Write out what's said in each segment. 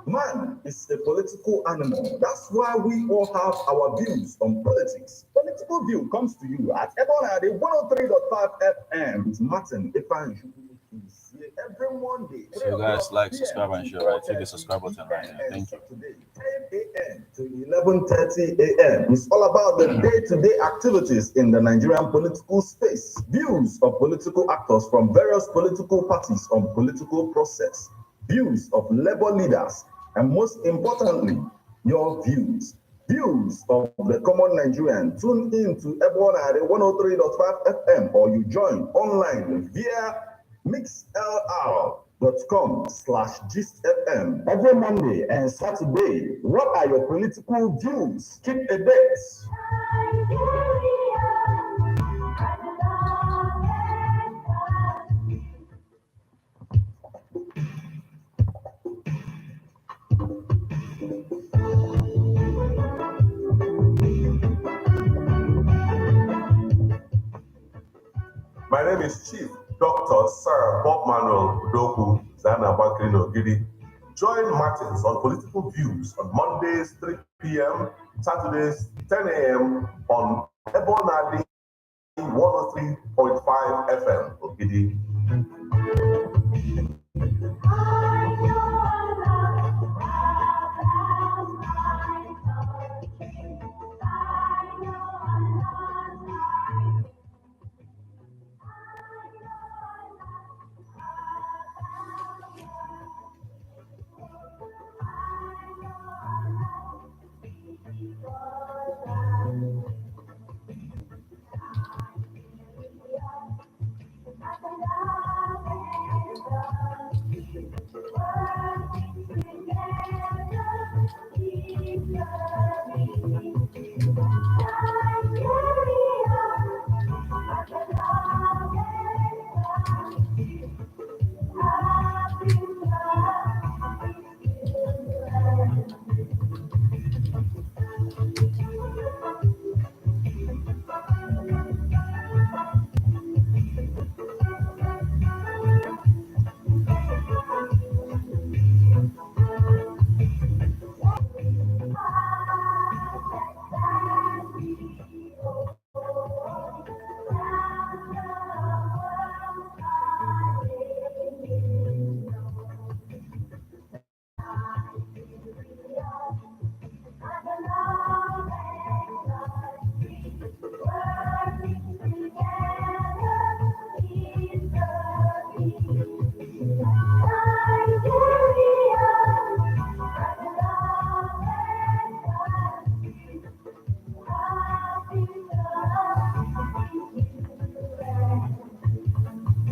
Man is a political animal. That's why we all have our views on politics. Political View comes to you at Ebonade 103.5 FM with Martin Ifan every Monday. So guys, like, subscribe, and share. Right, hit the subscribe button right here. Thank you. Today, 10 a.m. to 11:30 a.m. It's all about the day-to-day activities in the Nigerian political space. Views of political actors from various political parties on political process. Views of labor leaders, and most importantly, your views. Views of the common Nigerian. Tune in to Ebonade 103.5 FM or you join online via mixlr.com/gistfm every Monday and Saturday. What are your political views? Keep a date. My name is Chief Dr. Sir Bob Manuel Udoku Zana Bakrino Gidi. Join Martins on Political Views on Mondays 3 p.m., Saturdays 10 a.m. on Ebonadi 103.5 FM Ogidi.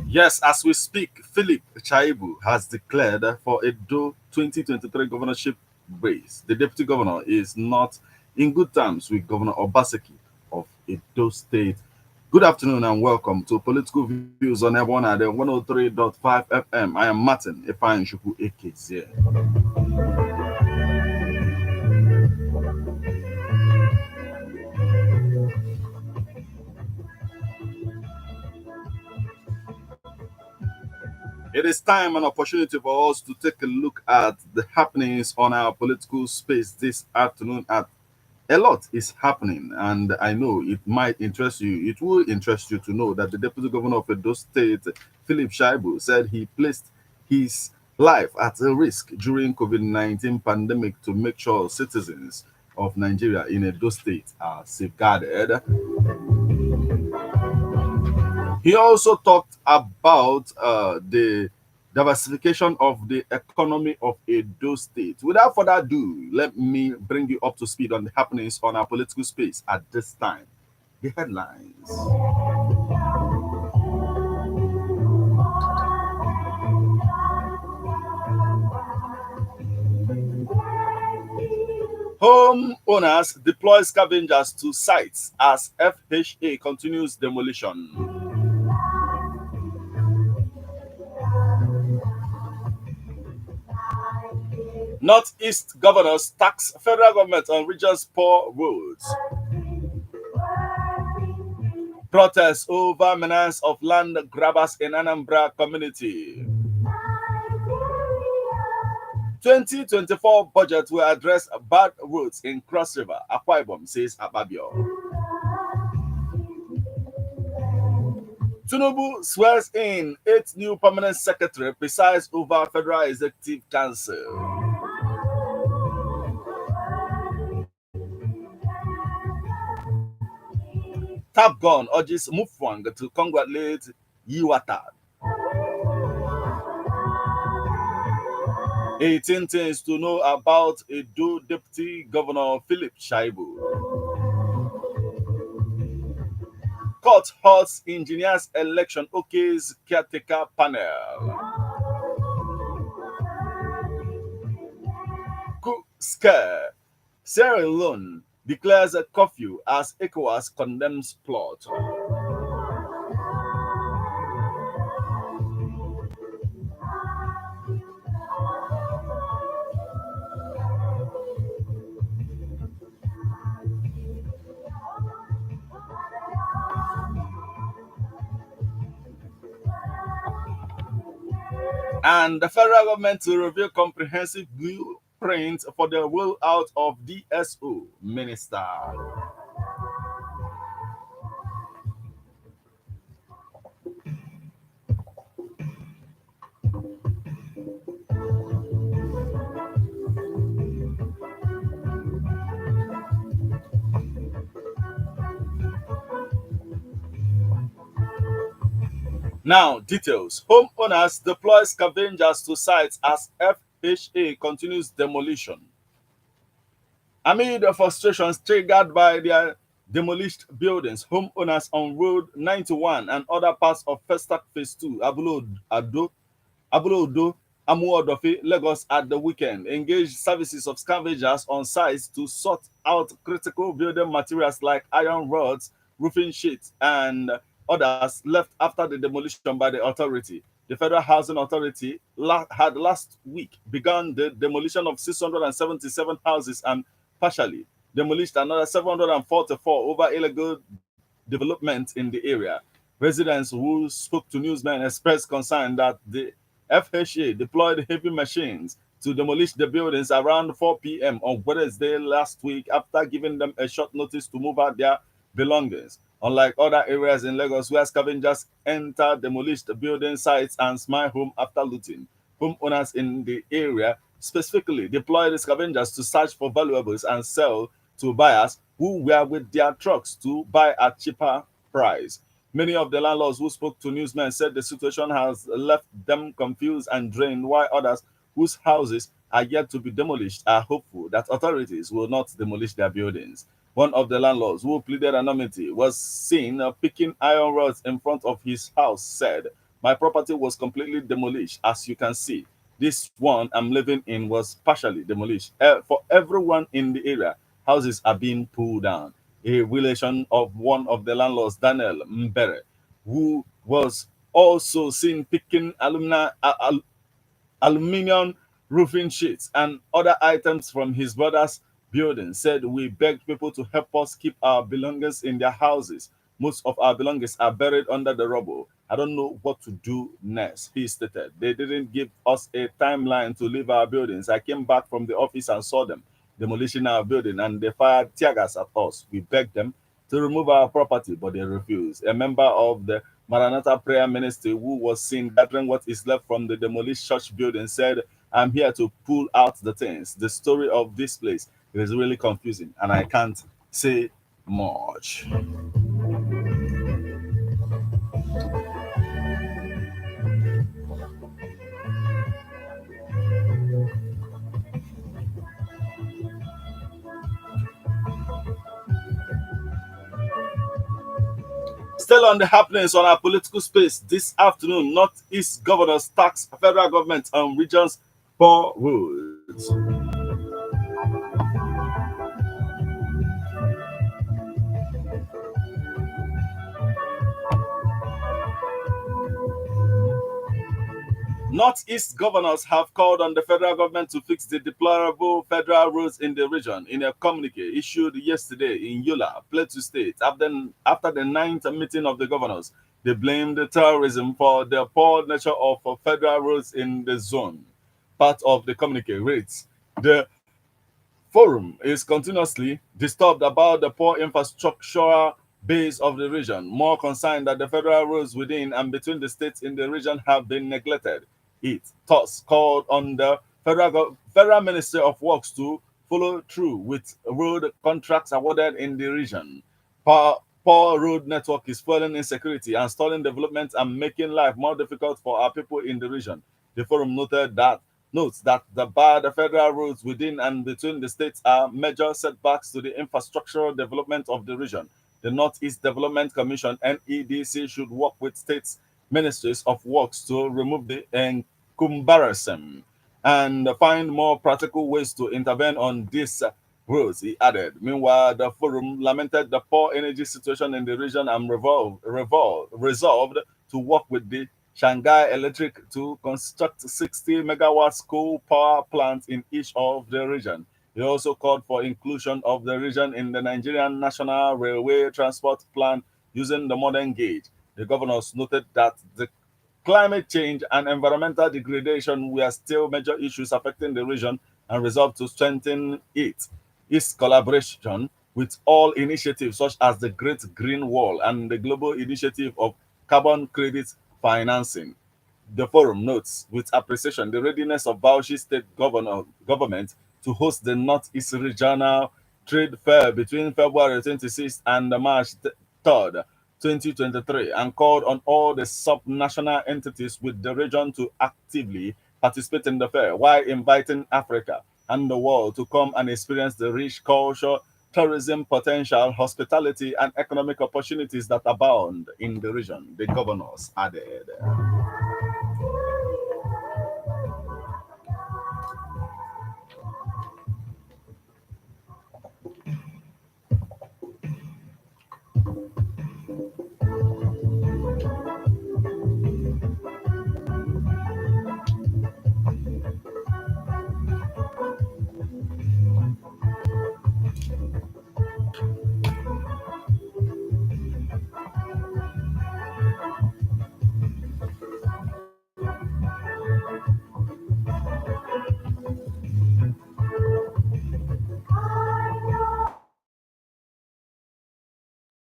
Yes, as we speak, Philip Chaibu has declared for Edo 2023 governorship race. The deputy governor is not in good terms with Governor Obaseki of Edo State. Good afternoon and welcome to Political Views on Ebonade 103.5 FM. I am Martin Ifan Shuku AKZ. It is time and opportunity for us to take a look at the happenings on our political space this afternoon. A lot is happening, and I know it might interest you. It will interest you to know that the Deputy Governor of Edo State, Philip Shaibu, said he placed his life at a risk during COVID-19 pandemic to make sure citizens of Nigeria in Edo State are safeguarded. He also talked about the diversification of the economy of Edo State. Without further ado, let me bring you up to speed on the happenings on our political space at this time. The headlines. Home owners deploy scavengers to sites as FHA continues demolition. Northeast governors tax federal government on region's poor roads. Protests over menace of land grabbers in Anambra community. 2024 budget will address bad roads in Cross River, Akwa Ibom, says Akpabio. Tinubu swears in 8 new permanent secretary presides over Federal Executive Council. Top Gun urges Mufwang to congratulate Yiwata. 18 things to know about Edo Deputy Governor Philip Shaibu. Court halts engineers election OK's caretaker panel. Coup scare. Sierra Leone declares a curfew as ECOWAS condemns plot. And the federal government will reveal comprehensive blueprint for the rollout of DSO minister. Now, details. Homeowners deploy scavengers to sites as FHA continues demolition. Amid the frustrations triggered by their demolished buildings, homeowners on Road 91 and other parts of Festac Phase 2, Abulodo, Amuodofe, Lagos at the weekend engaged services of scavengers on sites to sort out critical building materials like iron rods, roofing sheets, and others left after the demolition by the authority. The Federal Housing Authority had last week begun the demolition of 677 houses and partially demolished another 744 over illegal development in the area. Residents who spoke to newsmen expressed concern that the FHA deployed heavy machines to demolish the buildings around 4 p.m. on Wednesday last week after giving them a short notice to move out their belongings. Unlike other areas in Lagos where scavengers enter demolished building sites and smile home after looting, homeowners in the area specifically deployed the scavengers to search for valuables and sell to buyers who were with their trucks to buy at cheaper price. Many of the landlords who spoke to newsmen said the situation has left them confused and drained, while others whose houses are yet to be demolished are hopeful that authorities will not demolish their buildings. One of the landlords who pleaded anonymity was seen picking iron rods in front of his house said, "My property was completely demolished. As you can see, this one I'm living in was partially demolished. For everyone in the area, houses are being pulled down." A relation of one of the landlords, Daniel Mbere, who was also seen picking aluminum roofing sheets and other items from his brother's building, said, "We begged people to help us keep our belongings in their houses. Most of our belongings are buried under the rubble. I don't know what to do next," he stated. "They didn't give us a timeline to leave our buildings. I came back from the office and saw them demolishing our building, and they fired tear gas at us. We begged them to remove our property, but they refused." A member of the Maranatha Prayer Ministry who was seen gathering what is left from the demolished church building said, "I'm here to pull out the things. The story of this place is really confusing, and I can't say much." Still on the happenings on our political space this afternoon, Northeast governors tax federal government on regions' poor roads. Northeast governors have called on the federal government to fix the deplorable federal roads in the region in a communique issued yesterday in Yola, Plateau State. After the ninth meeting of the governors, they blamed terrorism for the poor nature of federal roads in the zone. Part of the communique reads, the forum is continuously disturbed about the poor infrastructural base of the region, more concerned that the federal roads within and between the states in the region have been neglected. It thus called on the Federal Ministry of Works to follow through with road contracts awarded in the region. Poor road network is fueling insecurity and stalling development and making life more difficult for our people in the region. The forum notes that the bad federal roads within and between the states are major setbacks to the infrastructural development of the region. The Northeast Development Commission (NEDC) should work with states ministries of works to remove the encumbersome and find more practical ways to intervene on these roads, he added. Meanwhile, the forum lamented the poor energy situation in the region and resolved to work with the Shanghai Electric to construct 60 megawatts coal power plants in each of the region. He also called for inclusion of the region in the Nigerian National Railway Transport Plan using the modern gauge. The governors noted that the climate change and environmental degradation were still major issues affecting the region and resolved to strengthen its collaboration with all initiatives such as the Great Green Wall and the Global Initiative of Carbon Credit Financing. The forum notes with appreciation the readiness of Bauchi State government to host the Northeast Regional Trade Fair between February 26th and March 3rd, 2023, and called on all the subnational entities with the region to actively participate in the fair while inviting Africa and the world to come and experience the rich culture, tourism potential, hospitality, and economic opportunities that abound in the region, the governors added.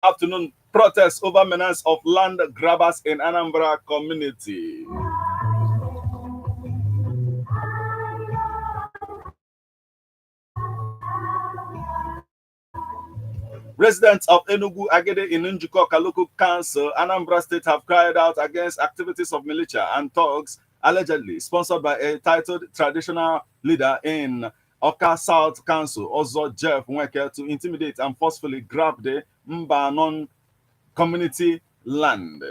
Afternoon protests over menace of land grabbers in Anambra community. Residents of Enugu Agede in Njikoka Local Council, Anambra State, have cried out against activities of militia and thugs allegedly sponsored by a titled traditional leader in Oka South Council, Ozo Jeff Nweke, to intimidate and forcefully grab the Mbanon community land.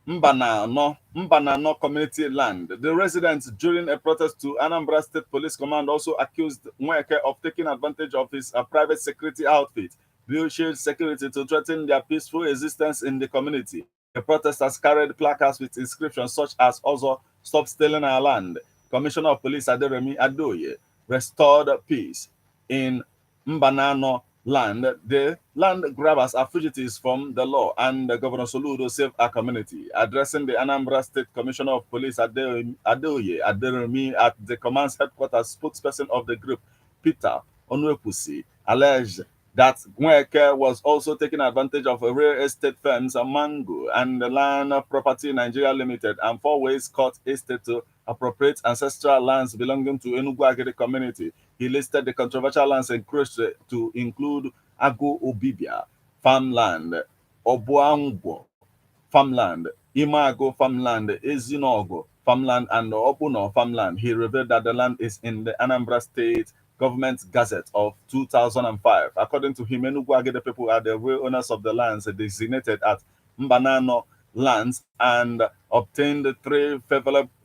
Mbanano community land. The residents during a protest to Anambra State Police Command also accused Nweke of taking advantage of his private security outfit, Blue Shield Security, to threaten their peaceful existence in the community. The protesters carried placards with inscriptions such as "Also Stop Stealing Our Land," Commissioner of Police Aderemi Adoye, "Restored Peace." In Mbanano land, the land grabbers are fugitives from the law, and Governor Soludo saved our community. Addressing the Anambra State Commissioner of Police Adoye Aderemi at the command's headquarters, spokesperson of the group, Peter Onwepusi, alleged that Nweke was also taking advantage of real estate firms Mango and the Land Property Nigeria Limited and Four Ways Court Estate to appropriate ancestral lands belonging to Enugu Agede community. He listed the controversial lands encroached to include Ago Obibia farmland, Obuangwo farmland, Imago farmland, Ezinogo farmland, and Obuno farmland. He revealed that the land is in the Anambra State Government Gazette of 2005. According to him, Enugu Agede people are the real owners of the lands designated at Mbanano lands and obtained 3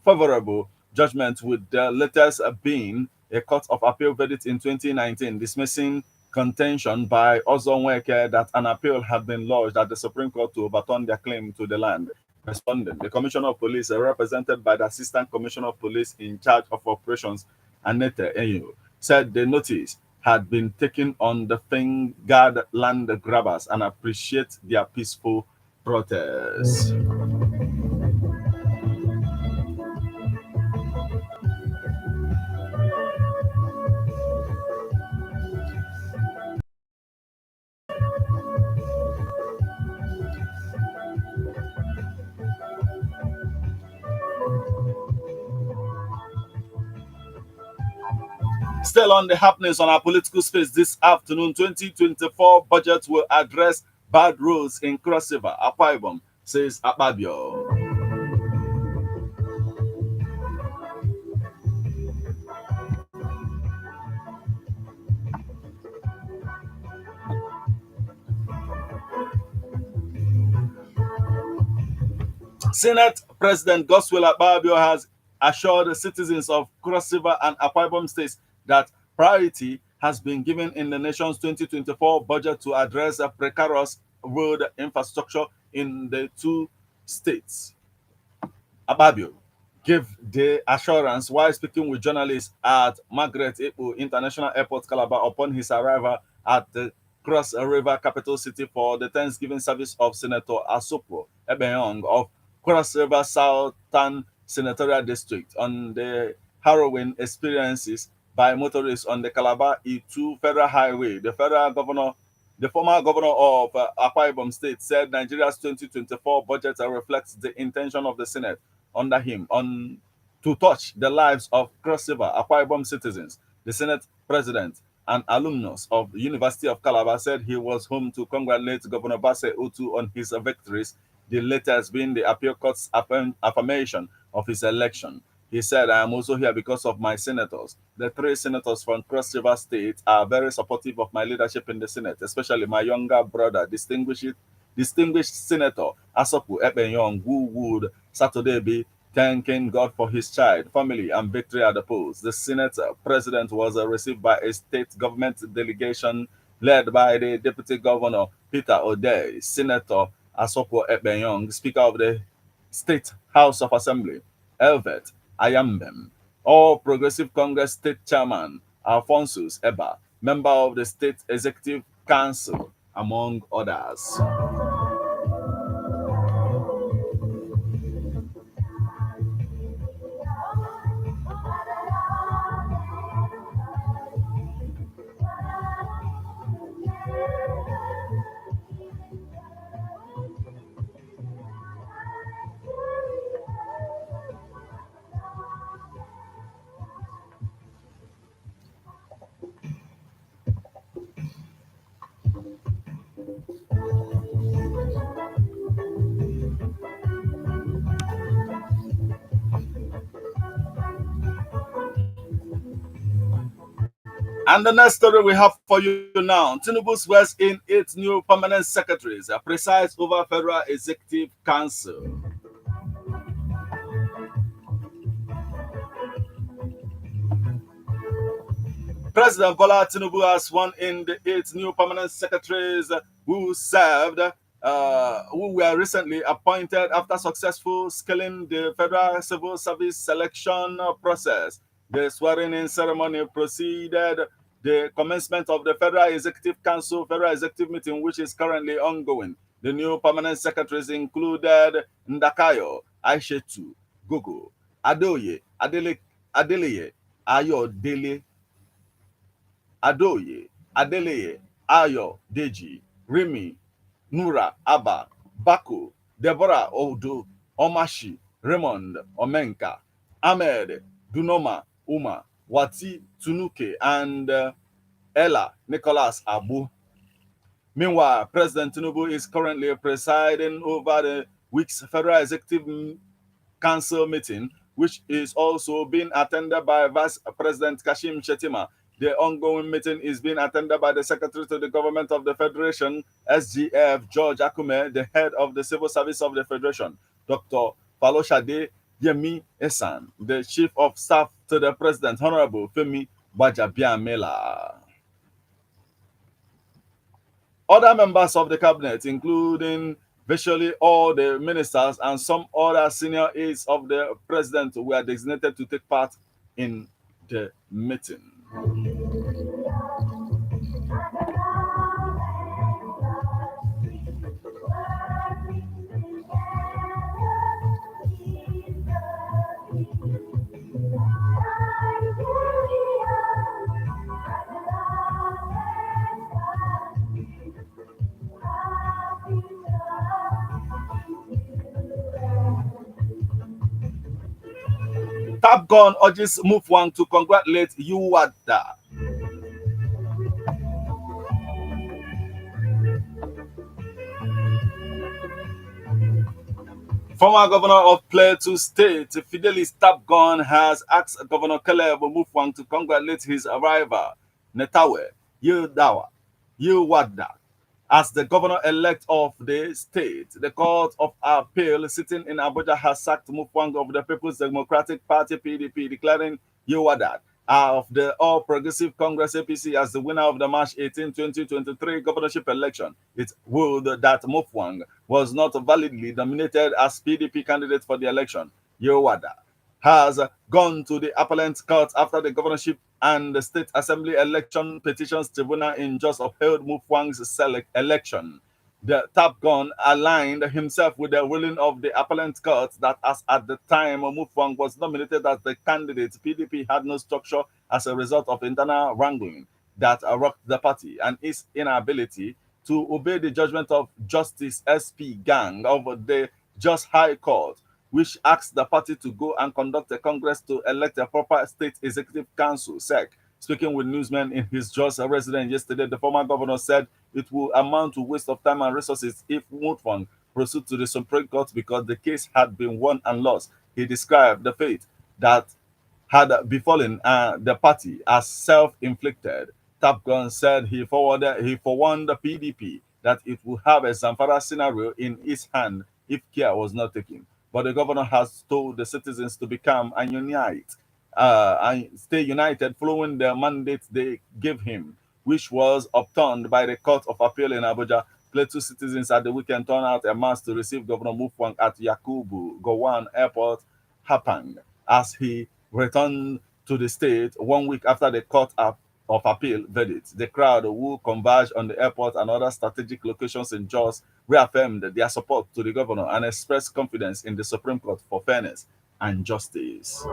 favorable judgments, with the latest being a Court of Appeal verdict in 2019 dismissing contention by Ozo Nweke that an appeal had been lodged at the Supreme Court to overturn their claim to the land. Responding, the Commissioner of Police, represented by the Assistant Commissioner of Police in charge of operations, Annette Enyo, said the notice had been taken on the fingered land grabbers and appreciate their peaceful protest. Still on the happenings on our political space this afternoon, 2024 budget will address bad roads in Cross River, Akwa Ibom, says Akpabio. Senate President Godswill Akpabio has assured the citizens of Cross River and Akwa Ibom states that priority has been given in the nation's 2024 budget to address a precarious road infrastructure in the two states. Akpabio gave the assurance while speaking with journalists at Margaret Ekpo International Airport, Calabar, upon his arrival at the Cross River capital city for the Thanksgiving service of Senator Asopo Ebenyong of Cross River Southern Senatorial District on the harrowing experiences by motorists on the Calabar E2 Federal Highway. The former governor of Akwa Ibom State said Nigeria's 2024 budget reflects the intention of the Senate under him on to touch the lives of Cross River Akwa Ibom citizens. The Senate president and alumnus of the University of Calabar said he was home to congratulate Governor Basse Otu on his victories, the latest being the appeal court's affirmation of his election. He said, I am also here because of my senators. The three senators from Cross River State are very supportive of my leadership in the Senate, especially my younger brother, distinguished Senator Asopu Ebenyong, who would Saturday be thanking God for his child, family, and victory at the polls. The Senate president was received by a state government delegation led by the Deputy Governor Peter O'Day, Senator Asopu Ebenyong, Speaker of the State House of Assembly, Elvet Ayambem, All Progressive Congress State Chairman Alphonsus Eba, member of the State Executive Council, among others. And the next story we have for you now, Tinubu swears in 8 new permanent secretaries, presides over Federal Executive Council. President Bola Tinubu has sworn in the 8 new permanent secretaries who were recently appointed after successful scaling the Federal Civil Service selection process. The swearing-in ceremony preceded the commencement of the Federal Executive Council Federal Executive meeting, which is currently ongoing. The new permanent secretaries included Ndakayo Aishetu Gogo, Adoye Adeleye Ayodele, Adoye Adeleye Ayo Deji, Rimi Nura Abba, Bako, Deborah Odo Omashi, Raymond Omenka, Ahmed Dunoma Uma, Wati Tunuke, and Ella Nicholas Abu. Meanwhile, President Tinubu is currently presiding over the week's Federal Executive Council meeting, which is also being attended by Vice President Kashim Shettima. The ongoing meeting is being attended by the Secretary to the Government of the Federation, SGF, George Akume, the head of the Civil Service of the Federation, Dr. Faloshade Yemi Esan, the Chief of Staff to the President, Honorable Femi Bajabiamela. Other members of the cabinet, including Virtually all the ministers and some other senior aides of the president were designated to take part in the meeting. Top Gun urges Mufwang to congratulate Uwada. Former governor of Plateau State, Fidelis Tapgon, has asked Governor Caleb Mufwang to congratulate his arrival, Netawe Uwada, as the governor-elect of the state. The Court of Appeal sitting in Abuja has sacked Mufwang of the People's Democratic Party (PDP), declaring Uwada of the All Progressive Congress (APC) as the winner of the March 18, 2023 governorship election. It ruled that Mufwang was not validly nominated as PDP candidate for the election. Uwada has gone to the appellate court after the governorship and the state assembly election petitions tribunal in just upheld Mufwang's election. The Top Gun aligned himself with the ruling of the appellate court that as at the time Mufwang was nominated as the candidate, PDP had no structure as a result of internal wrangling that rocked the party and its inability to obey the judgment of Justice SP Gang of the Just High Court, which asked the party to go and conduct a congress to elect a proper state executive council, SEC. Speaking with newsmen in his Jos residence yesterday, the former governor said it will amount to waste of time and resources if Mutfang proceed to the Supreme Court because the case had been won and lost. He described the fate that had befallen the party as self-inflicted. Tapgon said he forewarned the PDP that it would have a Zamfara scenario in its hand if care was not taken. But the governor has told the citizens to become and unite and stay united following the mandate they gave him, which was overturned by the Court of Appeal in Abuja. Plateau citizens at the weekend turned out en masse to receive Governor Mufwang at Yakubu Gowon Airport, Hapang, as he returned to the state 1 week after the Court of Appeal verdict. The crowd who converged on the airport and other strategic locations in Jos reaffirmed their support to the governor and expressed confidence in the Supreme Court for fairness and justice.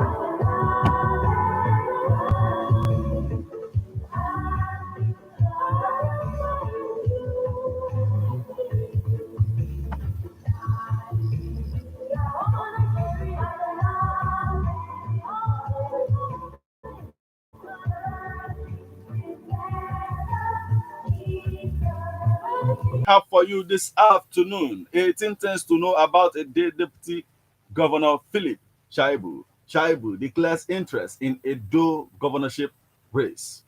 Have for you this afternoon 18 things to know about a Deputy Governor Philip Shaibu. Shaibu declares interest in Edo governorship race.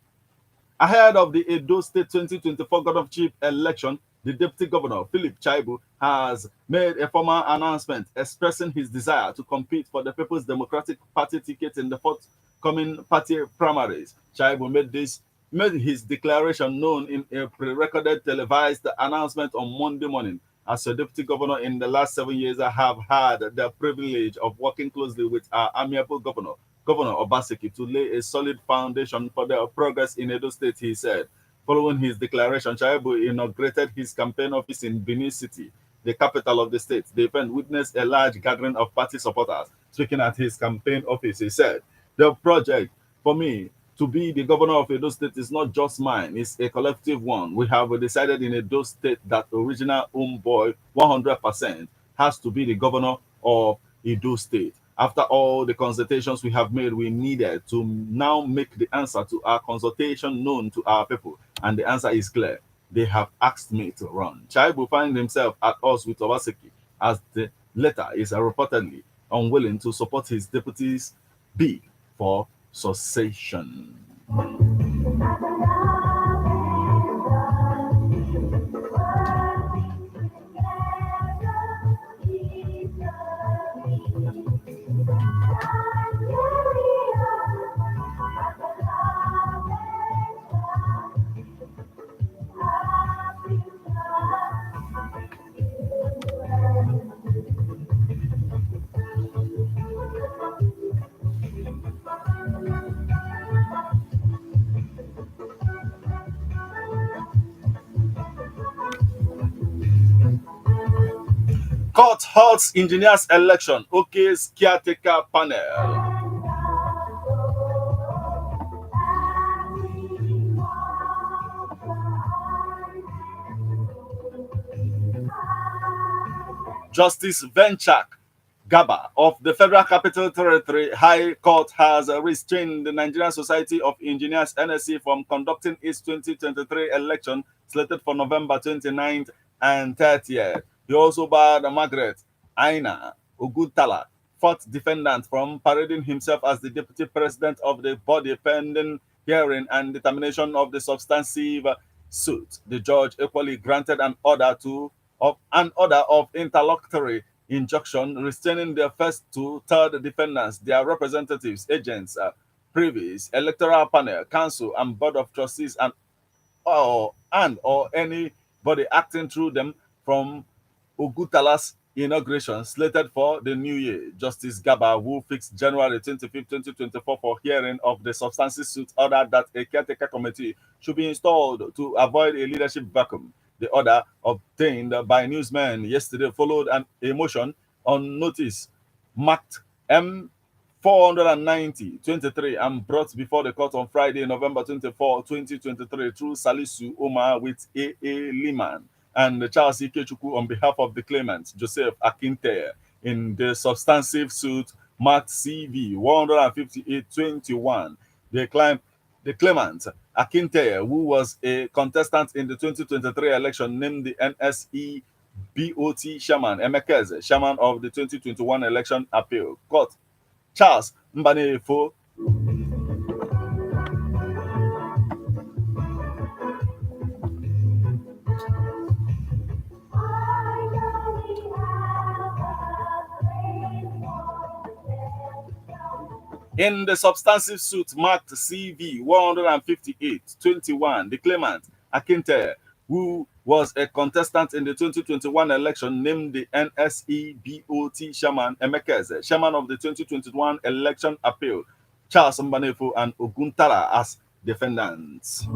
Ahead of the Edo State 2024 governorship election, the Deputy Governor Philip Shaibu has made a formal announcement expressing his desire to compete for the People's Democratic Party ticket in the forthcoming party primaries. Shaibu made his declaration known in a pre-recorded televised announcement on Monday morning. As a deputy governor in the last 7 years, I have had the privilege of working closely with our amiable governor, Governor Obaseki, to lay a solid foundation for the progress in Edo State, he said. Following his declaration, Shaibu inaugurated his campaign office in Benin City, the capital of the state. The event witnessed a large gathering of party supporters. Speaking at his campaign office, he said, "The project for me to be the governor of Edo State is not just mine, it's a collective one. We have decided in Edo State that original homeboy 100% has to be the governor of Edo State. After all the consultations we have made, we needed to now make the answer to our consultation known to our people. And the answer is clear. They have asked me to run." Shaibu finds himself at odds with Obaseki as the latter is reportedly unwilling to support his deputy's bid for succession. Court halts engineers election. OK's caretaker panel. Justice Venchak Gaba of the Federal Capital Territory High Court has restrained the Nigerian Society of Engineers NSC from conducting its 2023 election slated for November 29th and 30th. He also barred Margaret Aina Oguntala, fourth defendant, from parading himself as the deputy president of the body pending hearing and determination of the substantive suit. The judge equally granted an order of interlocutory injunction restraining the first to third defendants, their representatives, agents, privies, electoral panel, council, and board of trustees, or anybody acting through them from Ogutala's inauguration slated for the new year. Justice Gaba, who fixed January 25, 2024 for hearing of the substantive suit, ordered that a caretaker committee should be installed to avoid a leadership vacuum. The order obtained by newsmen yesterday followed a motion on notice marked M490-23 and brought before the court on Friday, November 24, 2023 through Salisu Omar with A.A. Liman and Charles Ikechukwu on behalf of the claimant, Joseph Akinte, in the substantive suit marked CV 158-21. The claimant, Akinte, who was a contestant in the 2023 election, named the NSE BOT chairman, Emekeze, chairman of the 2021 election appeal court. Charles Mbanefo in the substantive suit marked CV 158-21, the claimant, Akinte, who was a contestant in the 2021 election, named the NSE BOT chairman, Emekeze, chairman of the 2021 election appeal, Charles Mbanefo and Oguntala as defendants.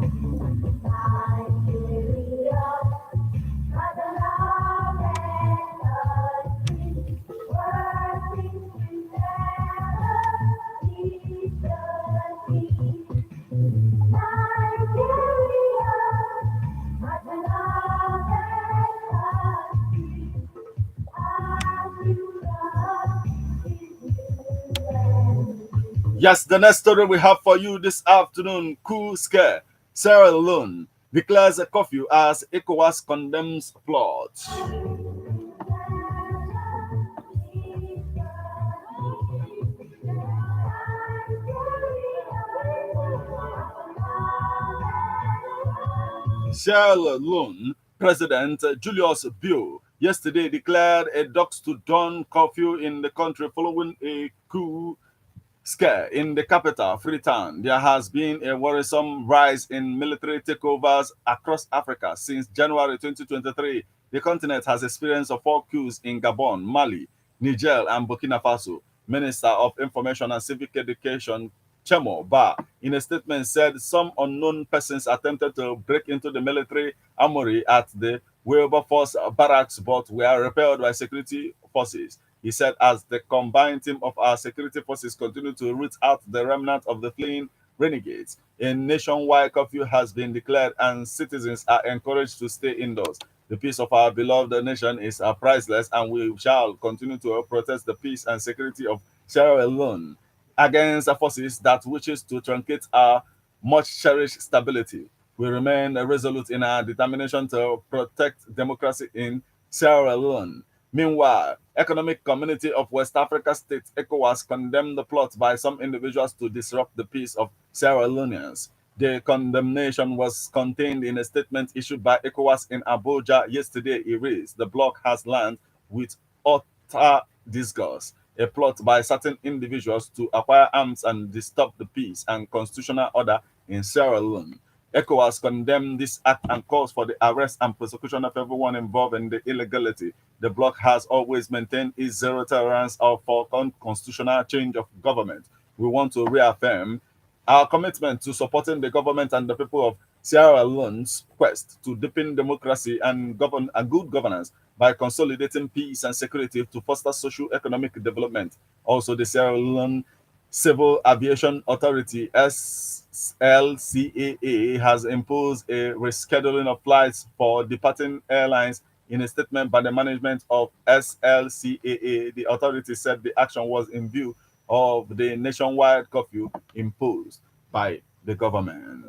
Yes, the next story we have for you this afternoon, coup scare. Sierra Leone declares a curfew as ECOWAS condemns plot. Sierra Leone President Julius Bio yesterday declared a dusk to dawn curfew in the country following a coup scare in the capital, Freetown. There has been a worrisome rise in military takeovers across Africa since January 2023. The continent has experienced 4 coups in Gabon, Mali, Niger, and Burkina Faso. Minister of Information and Civic Education Chemo Ba, in a statement, said some unknown persons attempted to break into the military armory at the Wilberforce barracks but were repelled by security forces. He said, as the combined team of our security forces continue to root out the remnant of the fleeing renegades, a nationwide curfew has been declared and citizens are encouraged to stay indoors. The peace of our beloved nation is priceless, and we shall continue to protect the peace and security of Sierra Leone against the forces that wishes to truncate our much cherished stability. We remain resolute in our determination to protect democracy in Sierra Leone. Meanwhile, Economic Community of West Africa States, ECOWAS, condemned the plot by some individuals to disrupt the peace of Sierra Leoneans. The condemnation was contained in a statement issued by ECOWAS in Abuja yesterday. Erased. The bloc has learned with utter disgust a plot by certain individuals to acquire arms and disturb the peace and constitutional order in Sierra Leone. ECOWAS condemned this act and calls for the arrest and prosecution of everyone involved in the illegality. The bloc has always maintained its zero tolerance for constitutional change of government. We want to reaffirm our commitment to supporting the government and the people of Sierra Leone's quest to deepen democracy and good governance by consolidating peace and security to foster socio-economic development. Also, the Sierra Leone Civil Aviation Authority, SLCAA, has imposed a rescheduling of flights for departing airlines. In a statement by the management of SLCAA, the authority said the action was in view of the nationwide curfew imposed by the government.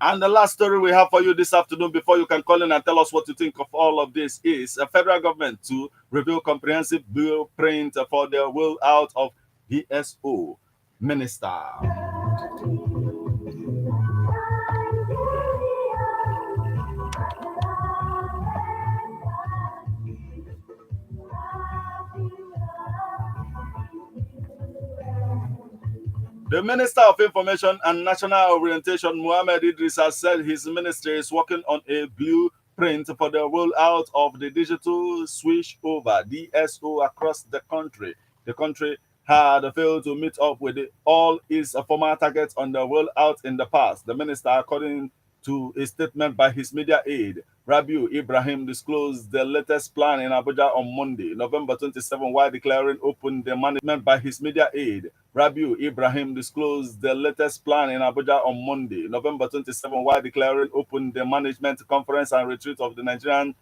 And the last story we have for you this afternoon, before you can call in and tell us what you think of all of this, is a federal government to reveal comprehensive blueprint for the rollout of DSO minister. The Minister of Information and National Orientation, Mohammed Idris, has said his ministry is working on a blueprint for the rollout of the digital switch over DSO across the country. The country had failed to meet up with all its former targets on the rollout in the past. The minister, according to a statement by his media aide, Rabiu Ibrahim, disclosed the latest plan in Abuja on Monday, November 27, while declaring open the management by his media aide. Rabiu Ibrahim disclosed the latest plan in Abuja on Monday, November 27, while declaring open the management conference and retreat of the Nigerian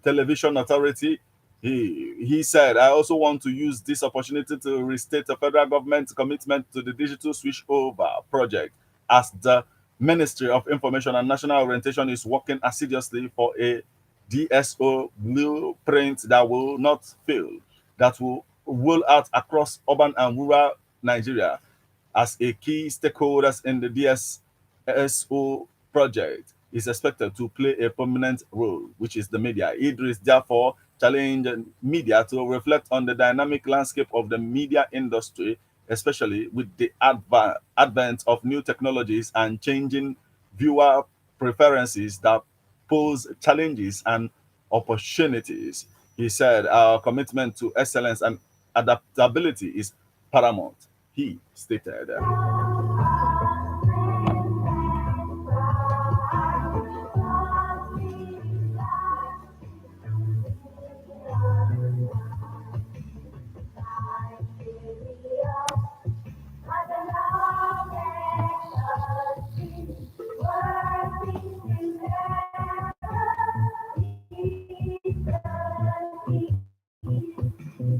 Television Authority. He said, I also want to use this opportunity to restate the federal government's commitment to the digital switchover project, as the Ministry of Information and National Orientation is working assiduously for a DSO blueprint that will not fail, that will roll out across urban and rural Nigeria as a key stakeholders in the DSO project is expected to play a prominent role, which is the media. Idris therefore challenged media to reflect on the dynamic landscape of the media industry, especially with the advent of new technologies and changing viewer preferences that pose challenges and opportunities. He said, our commitment to excellence and adaptability is paramount, he stated.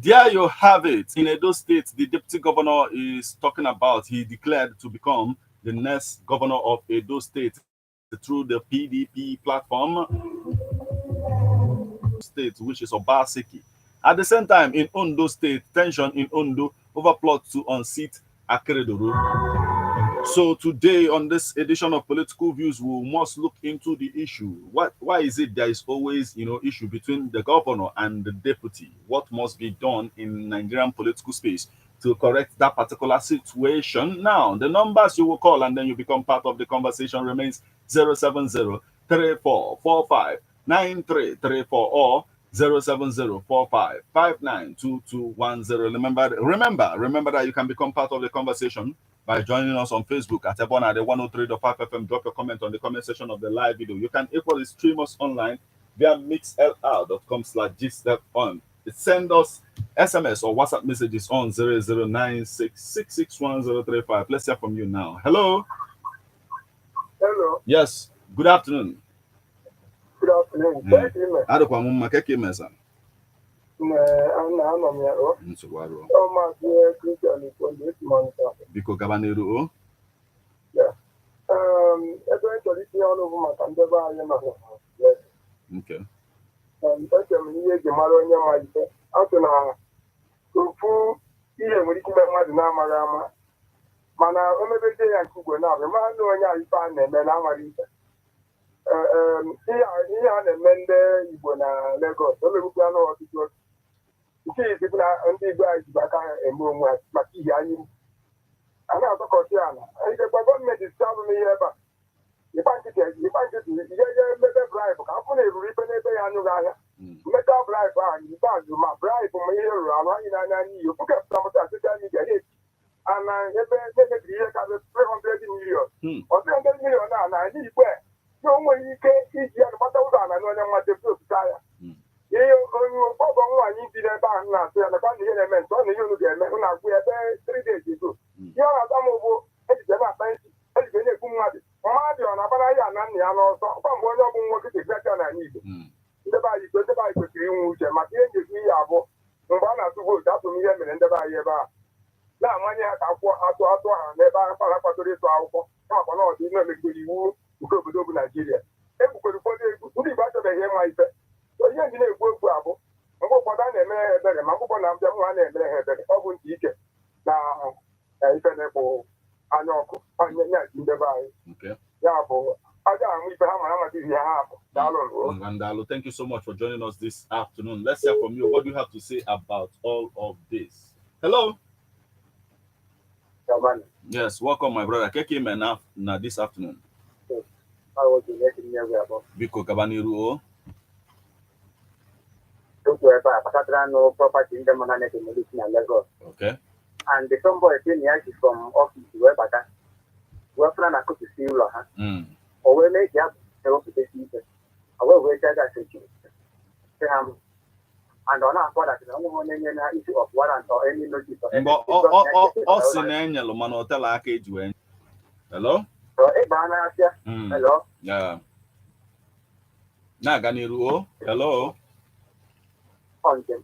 There you have it. In Edo State, the deputy governor is talking about, he declared to become the next governor of Edo State through the PDP platform state, which is Obaseki. At the same time, in Ondo State, tension in Ondo over plot to unseat Akeredolu. So today, on this edition of Political Views, we must look into the issue. Why is it there is always, issue between the governor and the deputy? What must be done in Nigerian political space to correct that particular situation? Now, the numbers you will call and then you become part of the conversation remains 070-3445-9334 or 070-4559-2210. Remember that you can become part of the conversation by joining us on Facebook at Ebona the 103.5 FM. Drop your comment on the comment section of the live video. You can equally stream us online via mixlr.com/gstep-on. Send us SMS or WhatsApp messages on 0096661035. Let's hear from you now. Hello. Hello. Yes. Good afternoon. Good afternoon. Biko Gabanero. Yeah. Eventually, all over my Okay. mana o mebete ya nke ugbo na-abịa ma na onye a ife a na-eme na amara ife ihe a na-eme ndị Igbo na Lagos o megbukwa na ọtụtụ otu nke izibu na ndị Igbo anyị jibu aka ha eme onwe ha maka ihe anyị a na-azọkọchi ala idekwa gọọmenti si abụ m ihe ebe a ịkpa nkịtị ihe mebe braịbụ ka afọ na-eruru ife n'ebe ya anụghị ahịa mmeta braịbụ ahụ n'ikpeazụ ma braịbụ ma ihe rụrụ arụ anyị n'anya n'iyi okpukepụta mụta soshal midia na-eti ana ebe na-emebiri ihe karịrị 300 million ọ 300 million a na ndị Igbo na o nweghị ike iji ya gbata ụzọ ala n'onye mmadụ pụta ya ihe onye ọgọ nwaanyị bi n'ebe ahụ na-atụ ya nakwa na ihe na-eme ntụ ọ na ihe unu ga-eme ụ na-agwụ ya ebe 3 days ago ihe ọ na-ata m bụ ejije na-akpa isi ejije na-ekwu mmadụ ọ na-abara ya na nna ya n'ọsọ ọkwa mgbe onye ọbụ nwoke ji bịacha n'ala Igbo ndebe anyị kwesịrị inwe uche maka ihe njekwu ihe abụọ mgbe a na-atụ vootu atụ m ihe mere ndebe anyị ebe a na-amanye ha ka akwụkwọ atụ ha n'ebe a kpara kwadoro ịtụ akwụkwọ makwa na ọdị na-emegidere iwu nke obodo bụ Naijiria egbukwere ụfọdụ egwu ndị Igbo achọbeghị ịma ife ihe ndị na-egbu egwu abụ mgbe ụfọdụ a na-emere ha ebere ma mgbụgbọ na mbịa nwa na-emere ha ebere ọ bụ ntị ike na ife na-ekpụ anya ọkụ anya ndebe anyị ya bụ aja ahụ ife ha mara amaghị ha hapụ Ngandalo, thank you so much for joining us this afternoon. Let's hear from you. What do you have to say about all of this? Hello. Yes, welcome, my brother. Keke Mena na this afternoon. Biko Kabaniru. Okay. And the somebody came here from office where bata. We're planning to see you, or we make up the office. I will wait at that situation. And on our product, no issue of warrant or any notice. But all scenario, man, hotel arcade. Hello? Hello? Yeah. Naganiru. Hello? Okay.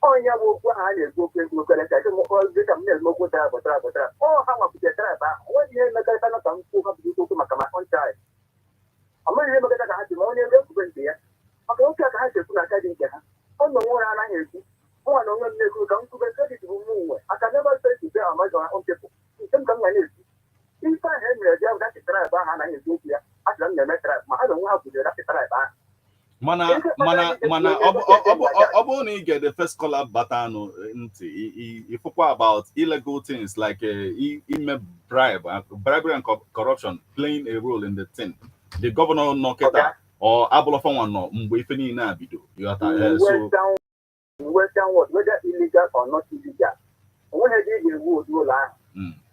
Onye bụ okwu ha na-ekwu okwu ekwukwere ka dịka m na-eme okwu tara bụtara ha nwapụtara ebe ahụ onwe ihe emekọta na ka m kwuo hapụta okwu maka ma ọnchaị ọ maghị ihe emekọta ka ha ji ma onye ebe ekwube nke ya maka oke ka ha si ekwu na aka dị nke ha ọ nọ nwere anaghị ekwu nwa na onwe m na-ekwu ka m kwube kredit bụ mụ nwe aka nebe sesi amazọ okepụ nke m ka m ga na-ekwu ife ahụ e mere bịa bụ dachịtara ebe ahụ anaghị ekwu okwu ya a sịra m na-eme trap ma ha na onwe ha kwudere dachịtara ebe ahụ Mana Oboni get the first caller batano if about illegal things like bribery and corruption playing a role in the thing. The governor knock it out or Abolofon no Mbifini na bido. You are so Western world, whether illegal or not illegal. When I did the wood do lie,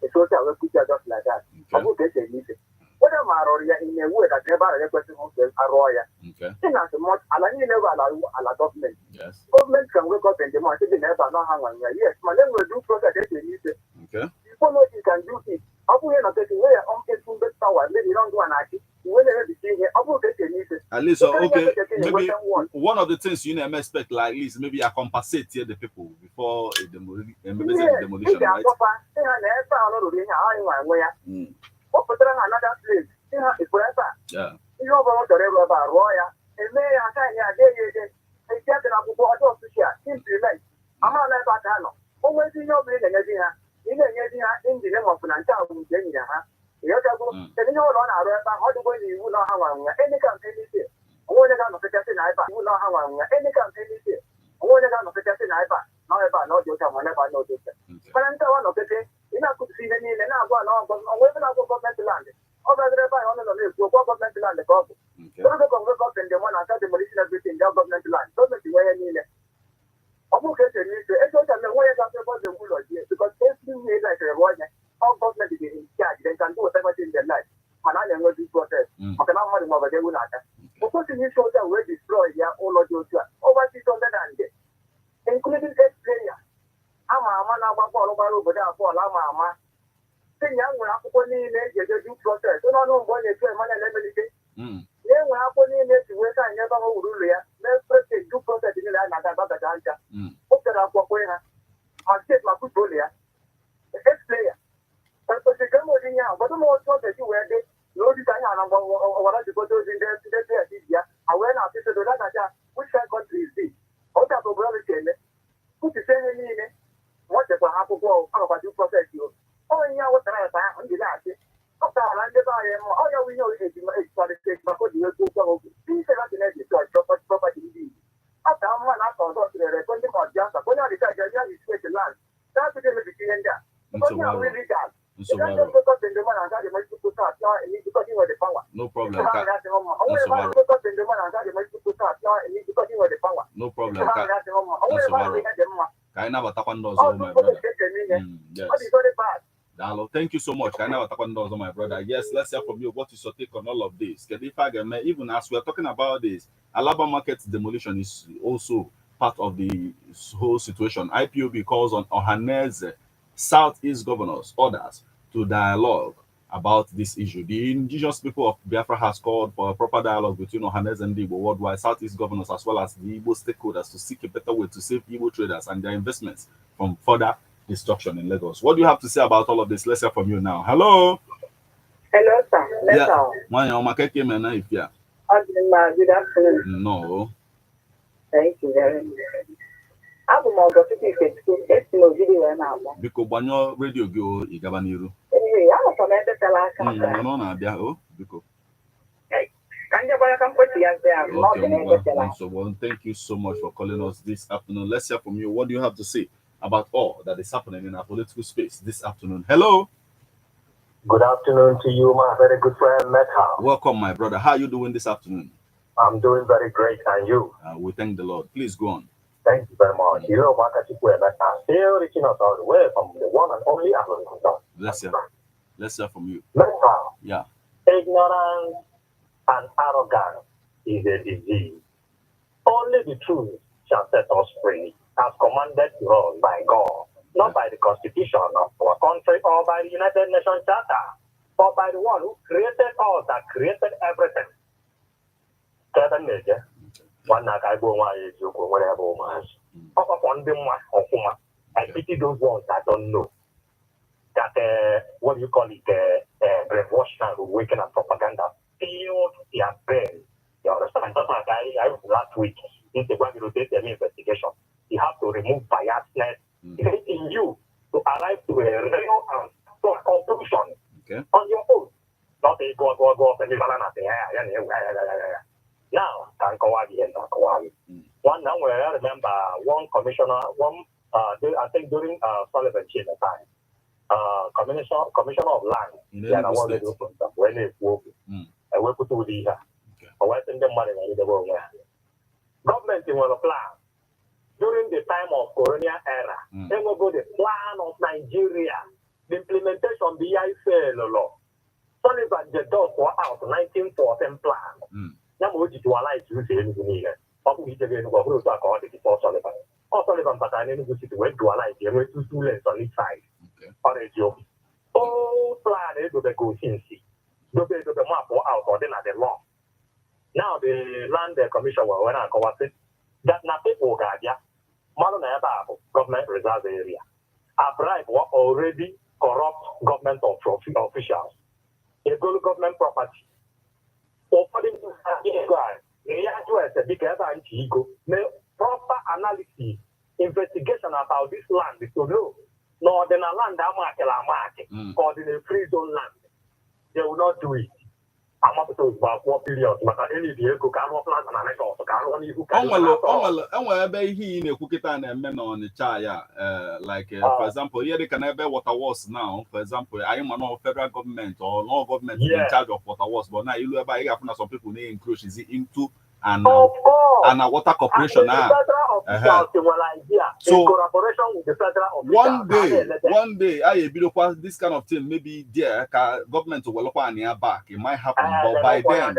the social will put just like that. I will get a meeting. Whether Maroria in a way that never requested a lawyer. Okay. As much as you never allow government. Yes. Government can wake up in the morning, they never know how long. Yes, my name will do process they need it. Okay. People know you can do it. I will not take away on the power, maybe don't do an act. At least okay, maybe one of the things you never expect, like at least maybe I compensate here the people before a demolition, right? Another place, it's forever. Yeah. You know about the river about Roya, and may I say, yeah, they get an apple to share, implement. I'm not about Hano. Always in your building, in the name of Nantal, Virginia. You know, how do you know how any company is? Only got no protection, you know how any company is. Only got no protection, now about no joke, whenever no joke. But I'm the one of the thing, you know, could see the need and now go along, but when I go government land. Over the by on the list, go government land the problem. So the government and the one after demolition everything, their government land. Government where you need it. I'm okay to need to echo them the way about the rule of years because every year like a warrior. All government is in charge, they can do whatever in their life. And I know this process. I cannot have them over there. Of course, you show them where destroy their own over 600, including 8 players. Ama na-agba bọọlụ gbara obodo a bọọlụ ama. Kenya nwere akwụkwọ niile eji eje due process. N'ọnụ mgbe ọ na-etu Emmanuel Emelike. Ya enwere akwụkwọ niile eji wee ka anyị ebe ọ wuru ụlọ ya mee process due process niile a na-aga agbagaja ncha. O kere akwụkwọ ha ma steeti ma butu ụlọ ya. 8 players. Osike m odi ya obodo m otu ọ ga-eji wee dị na ozi ka anyị ana ọwara jigodo ozi ndị players ibi ya. A wee na-atụ isodo dagaja which country is this? Ọ ka obodo m eme. Kwupụta ihe niile. Wọ́n ti pa akwụkwọ ọ̀pàdé prọfẹ̀tì o. Onye ya wetara ya taa ndị na-asị. Ọ tara ndị be anyị mma. Onye wụ ihe ejimaliteti maka o ji wee kwuo ụgwọ okwu. Ihe na-adị na-eji prọpati ndị Igbo. Ọ ka mma na aka ọzọ tinyere ebe ndị mọdụ asa. Onye ọdịka ji ya ji steeti land. Na-atụghị emebichi ihe ndị a. Onye ahụ iri gas. Ndị nkekọta ndị mmadụ aga dị mejupụ taa tụọ n'ijikọta inwe dị pawa. No problem. Onye mmadụ nkekọta ndị mmadụ aga dị mejupụ taa tụọ n'ijikọta inwe dị pawa. No problem. Onye mmadụ ihe dị mma. Kaina Batakwando, my brother. Yes. Thank you so much. Kaina Batakwando, my brother. Yes, let's hear from you. What is your take on all of this? Even as we're talking about this, Alaba market demolition is also part of the whole situation. IPOB calls on Ohanese Southeast governors, others, to dialogue about this issue. The indigenous people of Biafra has called for a proper dialogue between Ohanese and Igbo worldwide, Southeast governors, as well as the Igbo stakeholders to seek a better way to save Igbo traders and their investments from further destruction in Lagos. What do you have to say about all of this? Let's hear from you now. Hello. Hello, sir. Good afternoon. No. Thank you very much. Abụ m ọgọchukwu Ifechukwu esi n'ogidi wee na-agba. Biko gbanyụọ redio gị o ịgaba n'iru. Ee, ahụkwa m ebetala aka. Ọ na-abịa o biko. Ka ndị gbara ka mkpochi ya zie ahụ na ọ dị na-ebetala. Thank you so much for calling us this afternoon. Let's hear from you. What do you have to say about all that is happening in our political space this afternoon? Hello. Good afternoon to you, my very good friend, Meta. Welcome, my brother. How are you doing this afternoon? I'm doing very great, and you? We thank the Lord. Please go on. Thank you very much. You know, Meta, still reaching us all the way from the one and only African. Let's hear from you. Meta. Yeah. Ignorance and arrogance is a disease. Only the truth shall set us free, as commanded to us by God, not by the Constitution of our country or by the United Nations Charter, but by the one who created us, that created everything. I pity those ones that don't know that what do you call it, brainwashing and waking up propaganda filled their brain. You understand? Just like I last week, when we rotate the investigation, you have to remove biasness in you to arrive to a real and to a conclusion on your own. Not a go up and now, one now where I remember one commissioner, I think during Sullivan Chin time, commissioner of land, when it woke, I went to the Western money in the world. Government will plan during the time of colonial era. They will go the plan of Nigeria, the implementation the IFL law. Sullivan the dog for out 1914 plan. Now we to allow to say anything. Probably the going to accord it before Sullivan. Or Sullivan, but I never go to went to allow them with 2 students on each side. Or a joke. Oh, plan to the go since. Do the map or out or then at the law. Now the land commission when I cover it, that not people got ya. Malona government reserve area. A bribe were already corrupt government officials. A good government property. According to proper analysis, investigation about this land to know. No, then a land or in a free zone land. They will not do it. I'm not talking about what period, but any vehicle can plant and I also can only who can. For example, here they can have water wars now. For example, I am not federal government or no government in charge of water wars, but now you have some people they encroach into and a water corporation now. Federal officials idea in collaboration with the federal officials. One day, this kind of thing maybe there, government will look on your back. It might happen, but by then.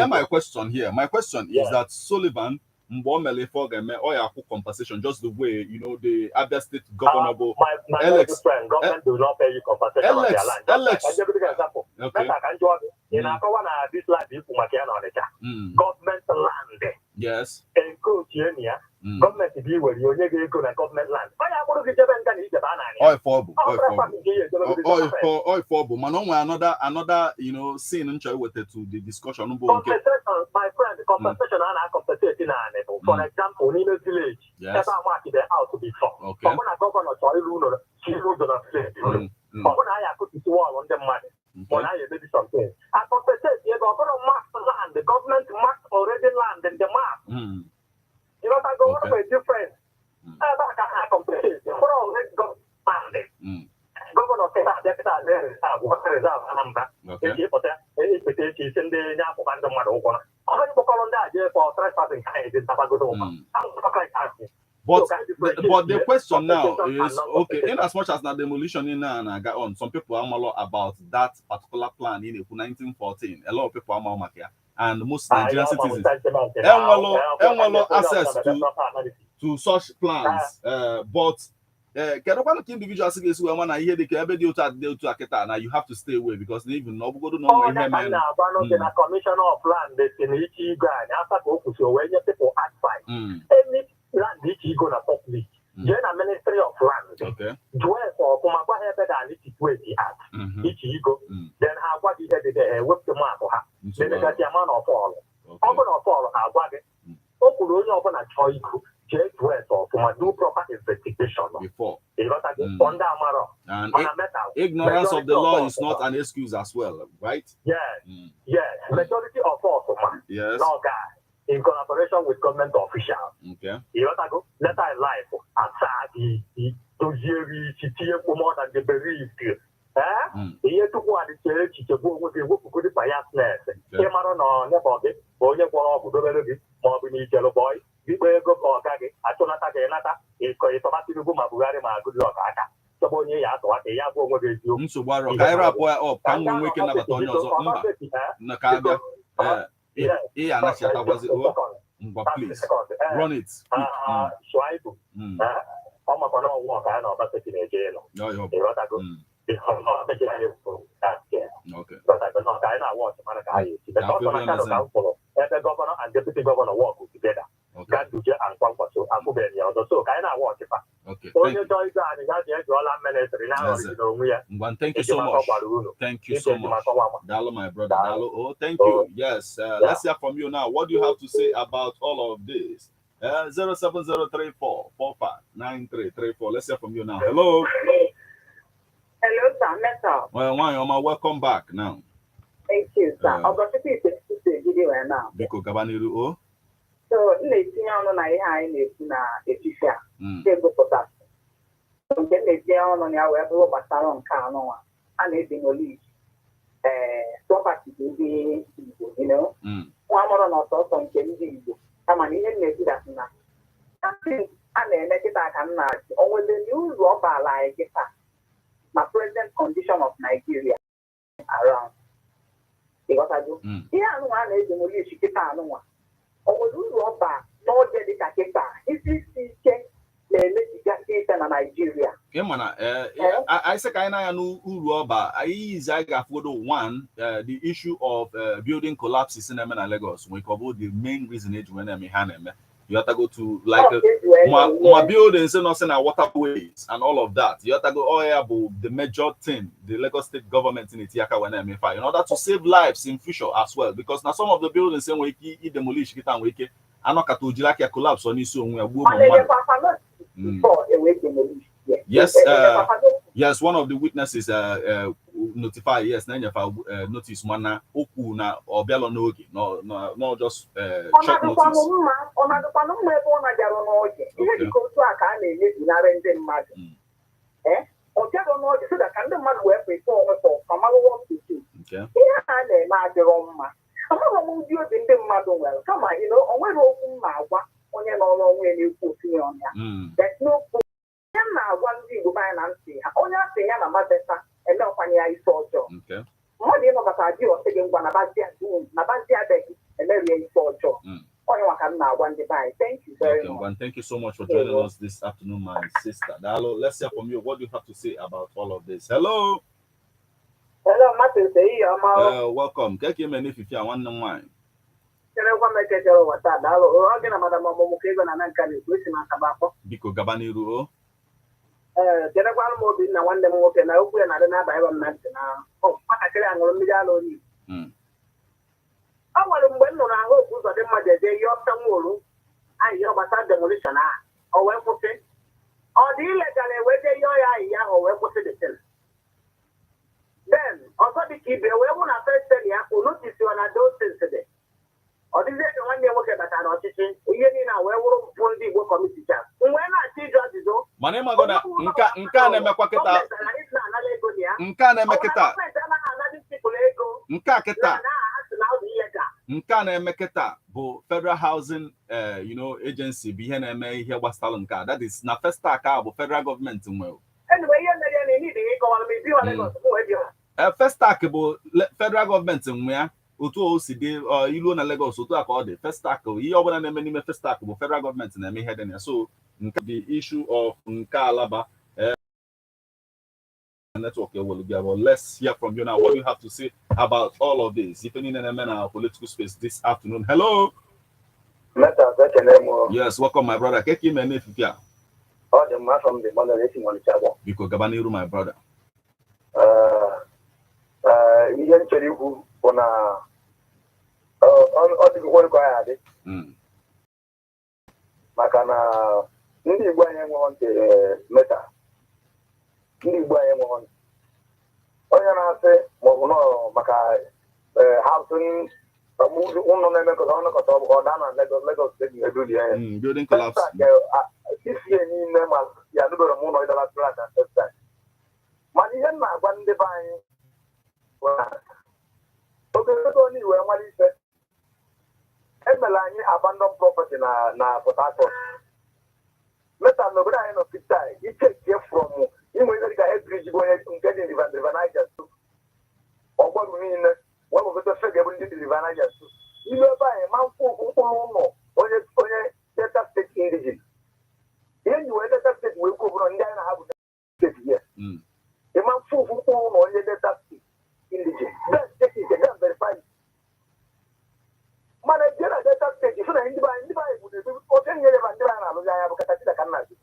My question here. My question is that Sullivan. Compensation, just the way the Abia State governor. My friend, government do not pay you compensation on their land. I'll give you an example. Okay. In this land, government land. Yes. Government be where you go to government land. Another scene with the discussion. Compensation, my friend, compensation and compensating for example, in a village, yes. The house before. Okay. When I go on a soil, she rules on a place. When I put it on the money. When I maybe something. I compensate, you're going to mark the land. The government marked already land in the map. You know, I go over different. I compensate. For already government land. Governor said that there is water reserve number. Okay. But the question now is okay. In as much as the demolition in and got on, some people are more about that particular plan in 1914. A lot of people are more and most Nigerian citizens have access to such plans. But individuals now you have to stay away because they even know commissioner of land after when people outside. Any land which you gonna public. Then a ministry of land. Okay. Dwell for Kumaba than it way the act. Each ego. Then how what you had the whip the mark or then the amount of all. Open of all are wagging. Open a choice. For do proper investigation before. And ignorance of the law is not an excuse as well, right? Yes. Yes. Majority of us, yes. No guy in collaboration with government officials. Okay. Let our life aside the more than the bereaved. Here to go and the church to go with the good biasness. Came on nobody, or you go off with more beneath yellow boy. We will go for Gaggy, Atonata, it's going to go my good luck. So, please run it. Okay. But I don't know. I want the governor and deputy governor work together. Okay. Thank you so much. Thank you so much. Dalo, my brother. Dalo. Oh, thank you. Yes. Let's hear from you now. What do you have to say about all of this? 07034 459334. Let's hear from you now. Hello. Hello, sir. Well, welcome back now. Thank you, sir. I've got to see the video now. Biko Gabaniru. Oh. So, let's see on a teacher. They go for that. So, then they say on your web, but I don't count and it's in the property to be, you know. One more on also some can be. I'm an Indian that now. I think I'm a negative. I can not. Only the new robber like it. My present condition of Nigeria around. Because I do. Yeah, no one is the Moli Shikita. No one. Or will you robber? No, dedicated. If you see, the Nigeria. I say, I know Uruba. I is I got one. The issue of building collapses in Lagos. We cover the main reason it when you have to go to like my buildings and also waterways and all of that. You have to go about the major thing, the Lagos state government in Itiaka when in order to save lives in future as well. Because now some of the buildings say we demolish it and we can collapse on this yes, yes, one of the witnesses notify yes, notice one oku na obialo nogi no just check notice. amaghị m ndị obi ndị mmadụ nwere kama o nwere okwu m na-agwa onye nọ n'ọnwa na-ekwu opinion ya there's no onye m na-agwa ndị Igbo anyị na ntị ha onye asị ya na mabeta emekwanye ya isi ọjọọ mmadụ ịnọkọta dị ọsị gị ngwa na bazi adịghị emerie isi ọjọọ onye maka m na-agwa ndị be anyị. Thank you very much. Thank you so much for joining us this afternoon, my sister. Dalo, let's hear from you. What do you have to say about all of this? Hello. Hello, Martin. Welcome. Take him and if you are one wine. Biko Gabaniru. Jenekwa m obi na nwanne m nwoke na okwu ya na-adị na-aba m na ntị na nwatakịrị a ṅụrụ mmiri ala onye Igbo. Ọ nwere mgbe m nụrụ ahụ otu ụzọ dị mmadụ eje ihe ọpụta nwaolu anyị ihe gbasara demolition a o wee kwụsị ọ dị ilegal ewete ihe ọya ahịhịa ahụ o wee kwụsị detel then ọzọ dị ka ibe wee bụ na festel ya onotisi ọ na dosenside ọ dịzie ka nwanne ya nwoke batara n'ọchịchị ihe niile a wee wụrụ mpụ ndị Igbo kọmiti cha mgbe na-achọ ịjụ ajụjụ mana ịmago na nke a na-emekwa kịta nke a na-eme kịta nke a kịta nke a na-eme kịta bụ Federal Housing Agency bụ ihe na-eme ihe gbasara nke a, that is na Festac a bụ federal gọọmenti nwe Festac bụ federal gọọmenti nwe ya otu o si dị ilu na Lagos otu a ka ọ dị Festac ihe ọbụla na-eme n'ime Festac bụ federal gọọmenti na-eme ihe dị na ya. So nke the issue of nke Alaba network well, let's hear from you now. What do you have to say about all of this? If any in our political space this afternoon. Hello. Yes, welcome, my brother. Keki mene fifia. Oh, the man from the moderating on the channel. Biko Gabaniru, my brother. Ian Cheribu on the one guy. Makana, ndị Igbo anyị nwere meta. Ndị Igbo anyị nwere onye na-asị maọbụ nọ maka housing ụlọ na-emekọta ọnụkọta ọda na Lagos steeti eduli ya building collapse isi ya niile ma ya nụbere m ụlọ ịdala plat na Festac mana ihe m na-agwa ndị be anyị ogologo onye iwe nwere ife emela anyị abandon property na Port Harcourt meta n'obodo anyị nọ pita iche from inwe ihe dịka headbridge bụ onye nke dị River Niger ọgbọrụ niile wee bụgote fege bụ ndị dị River Niger ilu ebe anyị ma mkpụ mkpụrụ ụlọ onye Delta State indigene ihe nji wee Delta State wee kwuo bụrụ ndị anyị na ha bụ steeti ya ịma mkpụ mkpụrụ ụlọ onye Delta State indigene then verify mana jee na Delta State so na ndị be anyị bụ na-ebi oche nyere ba ndị anyị na-alụzi anya bụ katachida ka nna gị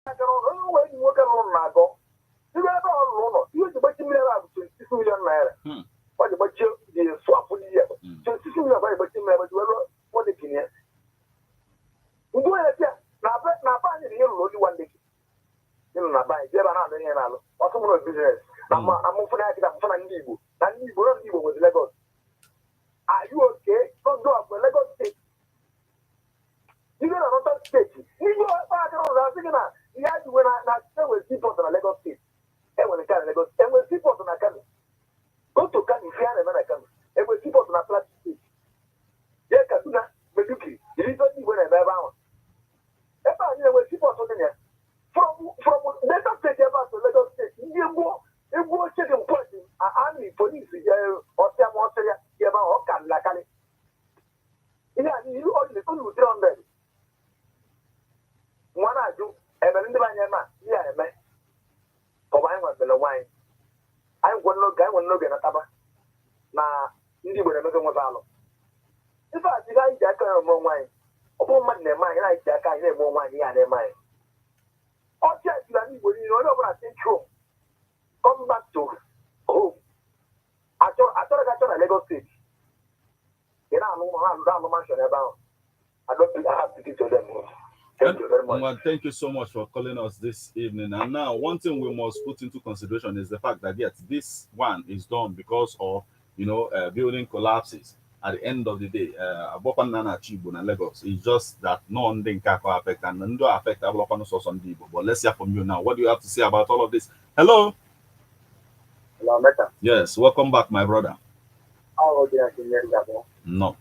onye nwoke rụrụ na-agọ ibe ebe ọ rụrụ ụlọ ihe ji gbachi mmiri bụ 26 million naira ọ ji gbachie dị swapụ dị ya 26 million ọ ji gbachi mmiri gbachi were mọdekin ya mgbe onye bịa na aba anyị na ihe rụrụ oli nwanne gị ịnụ na bank ebe a na-alụ ihe na-alụ ọtụ mụrụ biznes na amụfụ na akịta amụfụ na ndị Igbo nwezi Lagos are you okay? Don't go up Lagos State. You get another state. You go up na ya ji wena na enwe seaport na Lagos State enwere nke na Lagos enwe seaport na Kano go to Kano if ya na Kano enwe seaport na Plateau State ye Kaduna Maiduguri iri to Igbo na ebe ahụ ebe anyị enwe seaport dị ya from Delta State ebe to Lagos State ndị egwu oche dị mpọtụ army police ọsịa ma ọsịa ya ebe ahụ ọ ka nlakarị ihe anyị ilu ọdịnihu 300 nwa na-ajụ emere ndị banye ma ihe a eme ka ọ bụ anyị nwebele nwaanyị anyị nwere n'oge na taba na ndị Igbo na-emego nwebe alụ ife a ihe anyị ji aka ya eme onwe anyị ọ bụrụ mmadụ na-eme anyị na anyị ji aka anyị na-eme onwe anyị ihe a na-eme anyị ọchị ejila ndị Igbo niile onye ọbụla think home come back to home achọrọ gị achọ na Lagos steeti ị na-alụ ụlọ ha alụ mansion ebe ahụ I don't have to teach them. Thank you very much. Well, thank you so much for calling us this evening. And now, one thing we must put into consideration is the fact that yes, this one is done because of building collapses. At the end of the day, Lagos is just that no one affect and no affect But let's hear from you now. What do you have to say about all of this? Hello. Hello, Meta. Yes, welcome back, my brother. All of the American. No.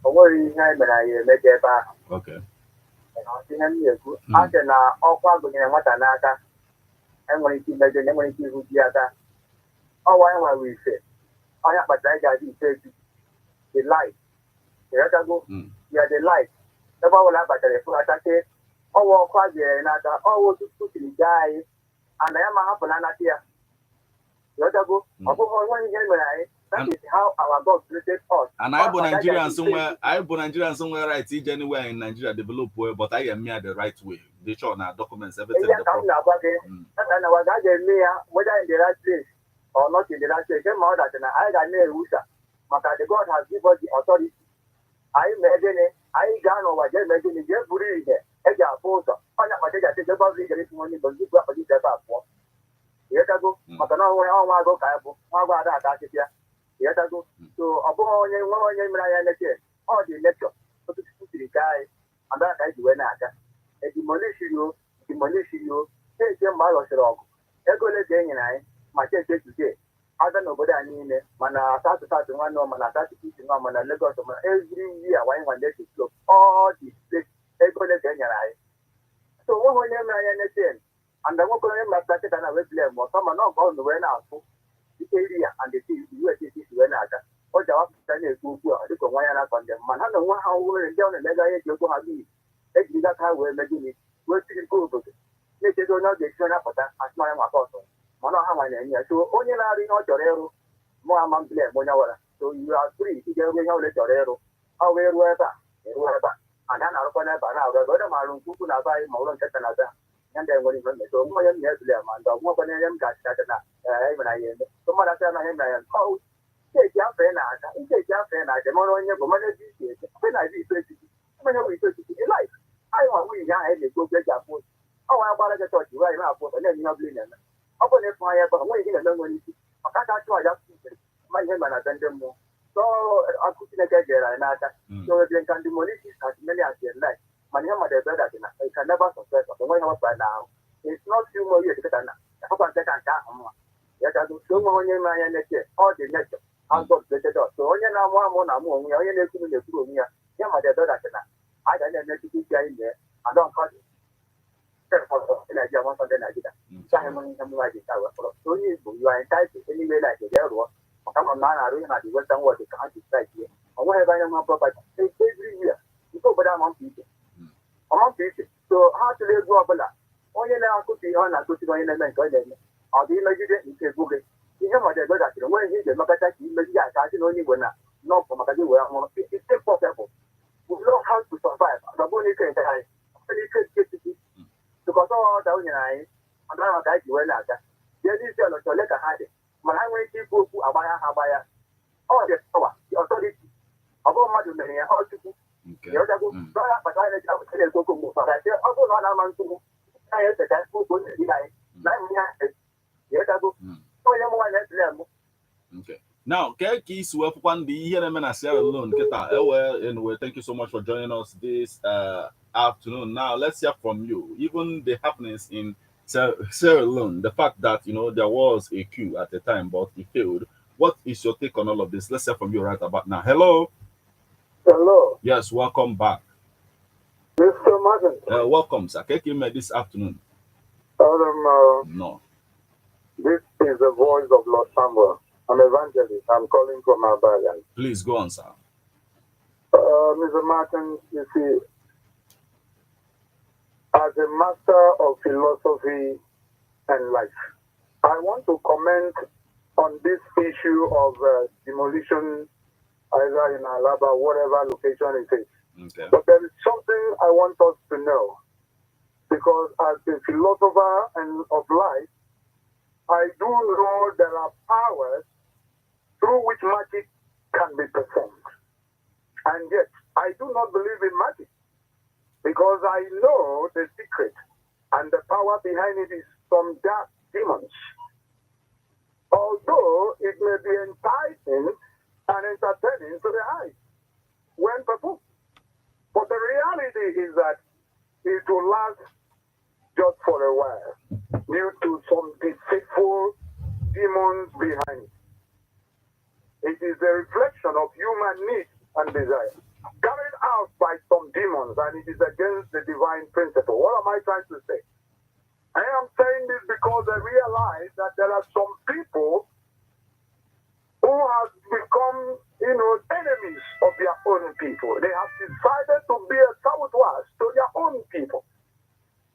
Onwere ihe anyị mere anyị emega ebe ahụ. Ihe m na-ekwu a sị na ọkwa gụnyere nwata n'aka enwere ike imejọ na enwere ike ihu ji aka ọwa ya nwere ife ọnya kpatara anyị ga-adị ite eju the light ịghọtago ya the light ebe ọbụla a batara efụghachake ọwa ọkụ a jere n'aka ọwa otutu siri gaa anyị ana ya ma hapụ na anata ya ịghọtago ọ bụghị onwe ihe mere anyị. That is how our God created us. And I born Nigerians somewhere right anywhere in Nigeria develop well, but I am here the right way. They show now documents everything. Whether in the right place or not in the right place, I got no because the God has given us the authority. I imagine it. I got over there. Imagine it. Just put it in there. I got force. I got my data. Take the public money, but you got to get that for. Here I go. I don't know where I go. I go. So abụghị onye nwe onye mere anya neke ọ dị lekchọ otutu siri gaa abịa ka anyị ji wee na-aga edimolishiro cheche mgbe a lọsịrị ọgụ ego ole ka e nyere anyị ma cheche echiche aga n'obodo anyị niile mana asatụtatụ nwanne mana asatụtụ nwa mana Lagos mana eziri iyi awanye nwanne echeflo ọ dị ego ole ka e nyere anyị so nweghị onye mere anya neke anda nwoke onye mmasịta cheta na wee blem ọsọ mana ọ ga wee na-asụ area and the USDC wee na-aga ọ ji awapụta na-ekwu okwu a dịka onwe ya na-akọ ndị mana ha na onwe ha nwere ndị ọ na-emega ihe ji okwu ha gị ejiri aka ha wee mee gịnị wee tiri nke obodo na-echezi onye ọ ga-esi onye apụta asụmanya maka ọsọ mana ọha nwa na-enye ya so onye na-arụ ihe ọ chọrọ ịrụ mụ ama mblem onye wara so you are free ị ga-eru ihe ole chọrọ ịrụ ọ wee ruo ebe a eruo ebe a ada na-arụkwa n'ebe a na-arụ ebe ọ dị ma arụ nkwukwu na aba anyị ma ụlọ nketa na-aba ya ndị enwere ihe mmeso onwe onye m na-ebili ma ndị ọgwụgwọ nye m ga-achịchacha na emere anyị eme so mmadụ asị anaghị emere ya nkeji afọ na-aga nkeji afọ na-aga mara onye bụ manya dị iche eche mgbe na-adị ito echichi mmanya bụ ito echichi ịlaik anyị nwa nwunye ihe ahụ anyị na-ekwu okwu eji afụ ụzọ ọ nwa gbara gị chọọchị anyị na-afụ ụzọ na-enye ihe ọbụla na-eme ọ bụ na ịfụ anya ebe nwe ihe na-eme nwere isi maka aka achụ aja fụtere ma ihe mere na be ndị mmụọ so akụ Chineke jere anyị n'aka so ebe nka ndị molitis as many as their life mana ihe mmadụ ebe dat na you can never success onwe ihe gbasara na ahụ it's not you more you dịkịta na akụkọ nke ka nke ahụ mma ya gago so onwe onye ime anya neche ọ dị neche azọ created us so onye na-amụ amụ na amụ onwe ya onye na-ekwuru na-ekwuru onwe ya ihe mmadụ ebe dat na a ga na-eme tupu isi anyị mee adọ nkọdị Nigeria nwasọ ndị Nigeria chaghị m ihe mụwa ji ka wepụrụ so onye Igbo you are entitled anywhere like ga rụọ maka ma na a na-arụ ihe na the western world ka ha ji strike ihe onweghị ebe anya nwa property every year nke obodo amampa iche so ha tụrụ egwu ọbụla onye na-akụzi ihe ọ na-akụziri onye na-eme nke ọ na-eme ọ dị imegide nke egwu gị ihe mmadụ egozachiri nwere ihe ị ga-emekọta ka imegide aka asị na onye Igbo na n'ọpụ maka gị wee nwụrụ it's impossible we know how to survive ọdọbụ n'ike nke anyị n'ike etiti tụkọta ọda o nyere anyị ọdara maka anyị ji wee na-aga jee n'isi ọlọchị ole ka ha dị mana ha nwere ike ikwu okwu agbagha ha agba ya ọ dị pọwa ọtọriti ọ bụrụ mmadụ mere ya ọ chukwu ịghọtago dọya kpata anyị na-ekwu okwu mgbe ụfọdụ ọ bụrụ na ọ na-ama nsogbu anyị echeta okwu onye dị anyị na ihe ịghọtago onye mụ nwaanyị na-etile mbụ. Now, Kekis, Sierra Leone. Anyway, thank you so much for joining us this afternoon. Now, let's hear from you. Even the happenings in Sierra Leone, the fact that there was a coup at the time, but it failed. What is your take on all of this? Let's hear from you right about now. Hello. Hello. Yes, welcome back. Mr. Martin. Welcome, sir. Kekime this afternoon. No. This is the voice of Lord Samuel. I'm evangelist. I'm calling from Abaya. Please go on, sir. Mr. Martin, you see, as a master of philosophy and life, I want to comment on this issue of demolition, either in Alaba, whatever location it is. Okay. But there is something I want us to know, because as a philosopher and of life, I do know there are powers through which magic can be performed. And yet, I do not believe in magic, because I know the secret and the power behind it is some dark demons. Although it may be enticing and entertaining to the eyes when performed. But the reality is that it will last just for a while due to some deceitful demons behind it. It is a reflection of human needs and desire, carried out by some demons, and it is against the divine principle. What am I trying to say? I am saying this because I realize that there are some people who have become, enemies of their own people. They have decided to be a southwest to their own people.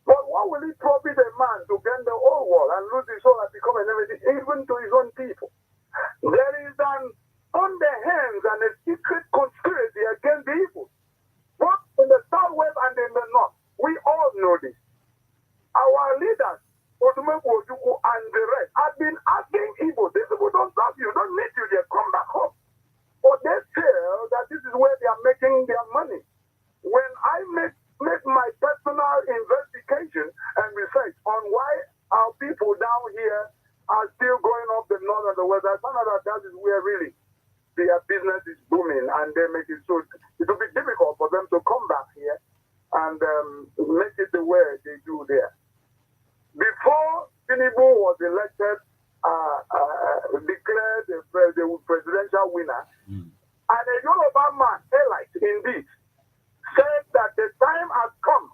But what will it profit a man to gain the whole world and lose his soul and become an enemy even to his own people? There is an underhand and a secret conspiracy against the evil, both in the southwest and in the north. We all know this. Our leaders, Odumeku Ojukwu and the rest, have been asking evil. These people don't love you, don't need you, they come back home. But they feel that this is where they are making their money. When I make my personal investigation and research on why our people down here are still going up the north and the west, I found out that is where really their business is booming, and they make it so it will be difficult for them to come back here and make it the way they do there. Before Tinubu was elected, declared the presidential winner, and a Yoruba man, elite indeed, said that the time has come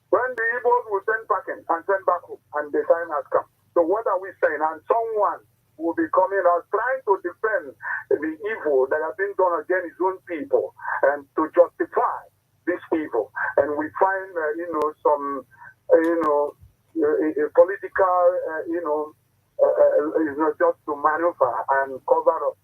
when the Igbos will send back in and send back home, and the time has come. So what are we saying? And someone will be coming out trying to defend the evil that has been done against his own people and to justify this evil. And we find, some, political, just to maneuver and cover up.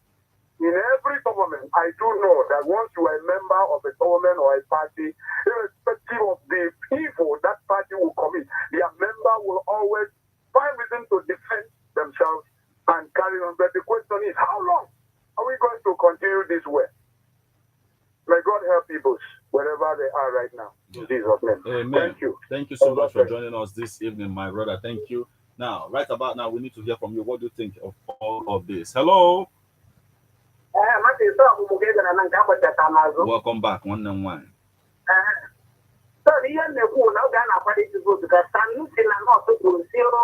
In every government, I do know that once you are a member of a government or a party, irrespective of the evil that party will commit, their member will always find reason to defend themselves and carry on. But the question is, how long are we going to continue this way? May God help people wherever they are right now. In Jesus' name. Amen. Thank you. Thank you so much for joining us this evening, my brother. Thank you. Now, right about now, we need to hear from you. What do you think of all of this? Hello. Welcome back, one and one. So the end of the now Ghana party to go to the stand in a not to zero.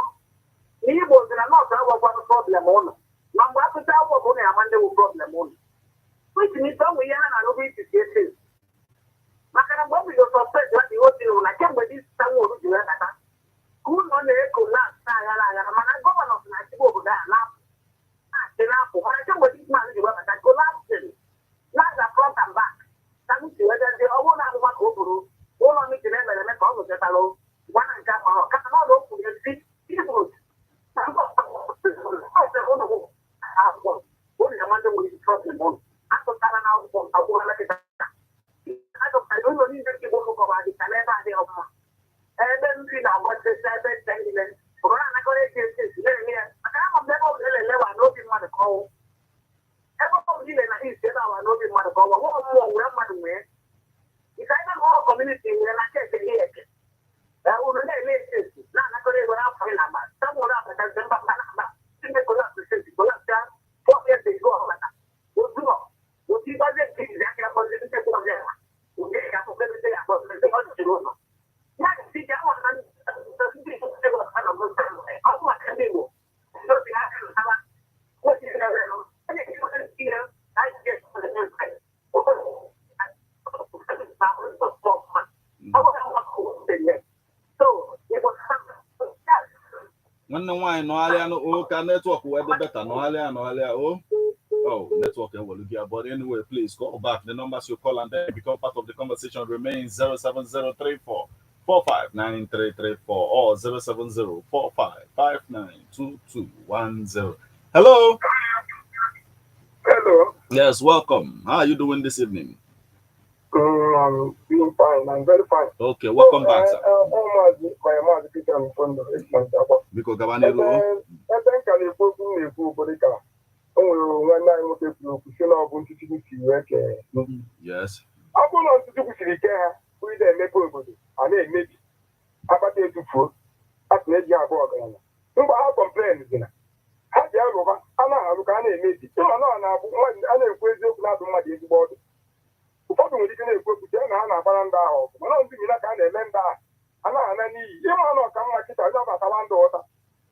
He was in a not our problem on. Number to tell what only a man problem on. Which means some we are not going to see this. Makana Bobby was suspect that the old I can't believe someone who had that. Who on the echo last time and a governor of Nativo now. When I come with this man, you have a collapse. Not the front and back. Some see whether they all want to work over. All on me to them and make all of the fellow. One and come on. Come on, look for your feet. People. I don't know. What is the matter with the problem? I don't know how I want to let it. I don't know if you go over the calendar. And then we know what the 7 minutes. We're not going to get this. I'm never know the man call. Everybody is said, I know the man call. What more man way? If I don't know community, then I can't get it. That would not make sense. Not going to go out for a number. Someone else that doesn't have a number. Think go up to 60. Go up there. 4 years they go over that. We'll do all. We'll see what they think. Exactly about the people there. We'll get up for everything about the thing on the road. Not see that one. When the wine no alia no can network where the better no alia oh network will be but anyway please call back the numbers you call and then become part of the conversation remains 07034 459334 or 07045592210. Hello. Hello. Yes, welcome. How are you doing this evening? I'm doing fine. I'm very fine. Okay, welcome back, sir. Because Gabanero. Yes. Ụfọdụ nwere ike na-ekwepụta na ha na-agbara ndị ahụ ọgụ mana ndị nyina ka a na-eme ndị ahụ a na-ana n'iyi ịma na ọka mma kịta onye ọbatawa ndị ụta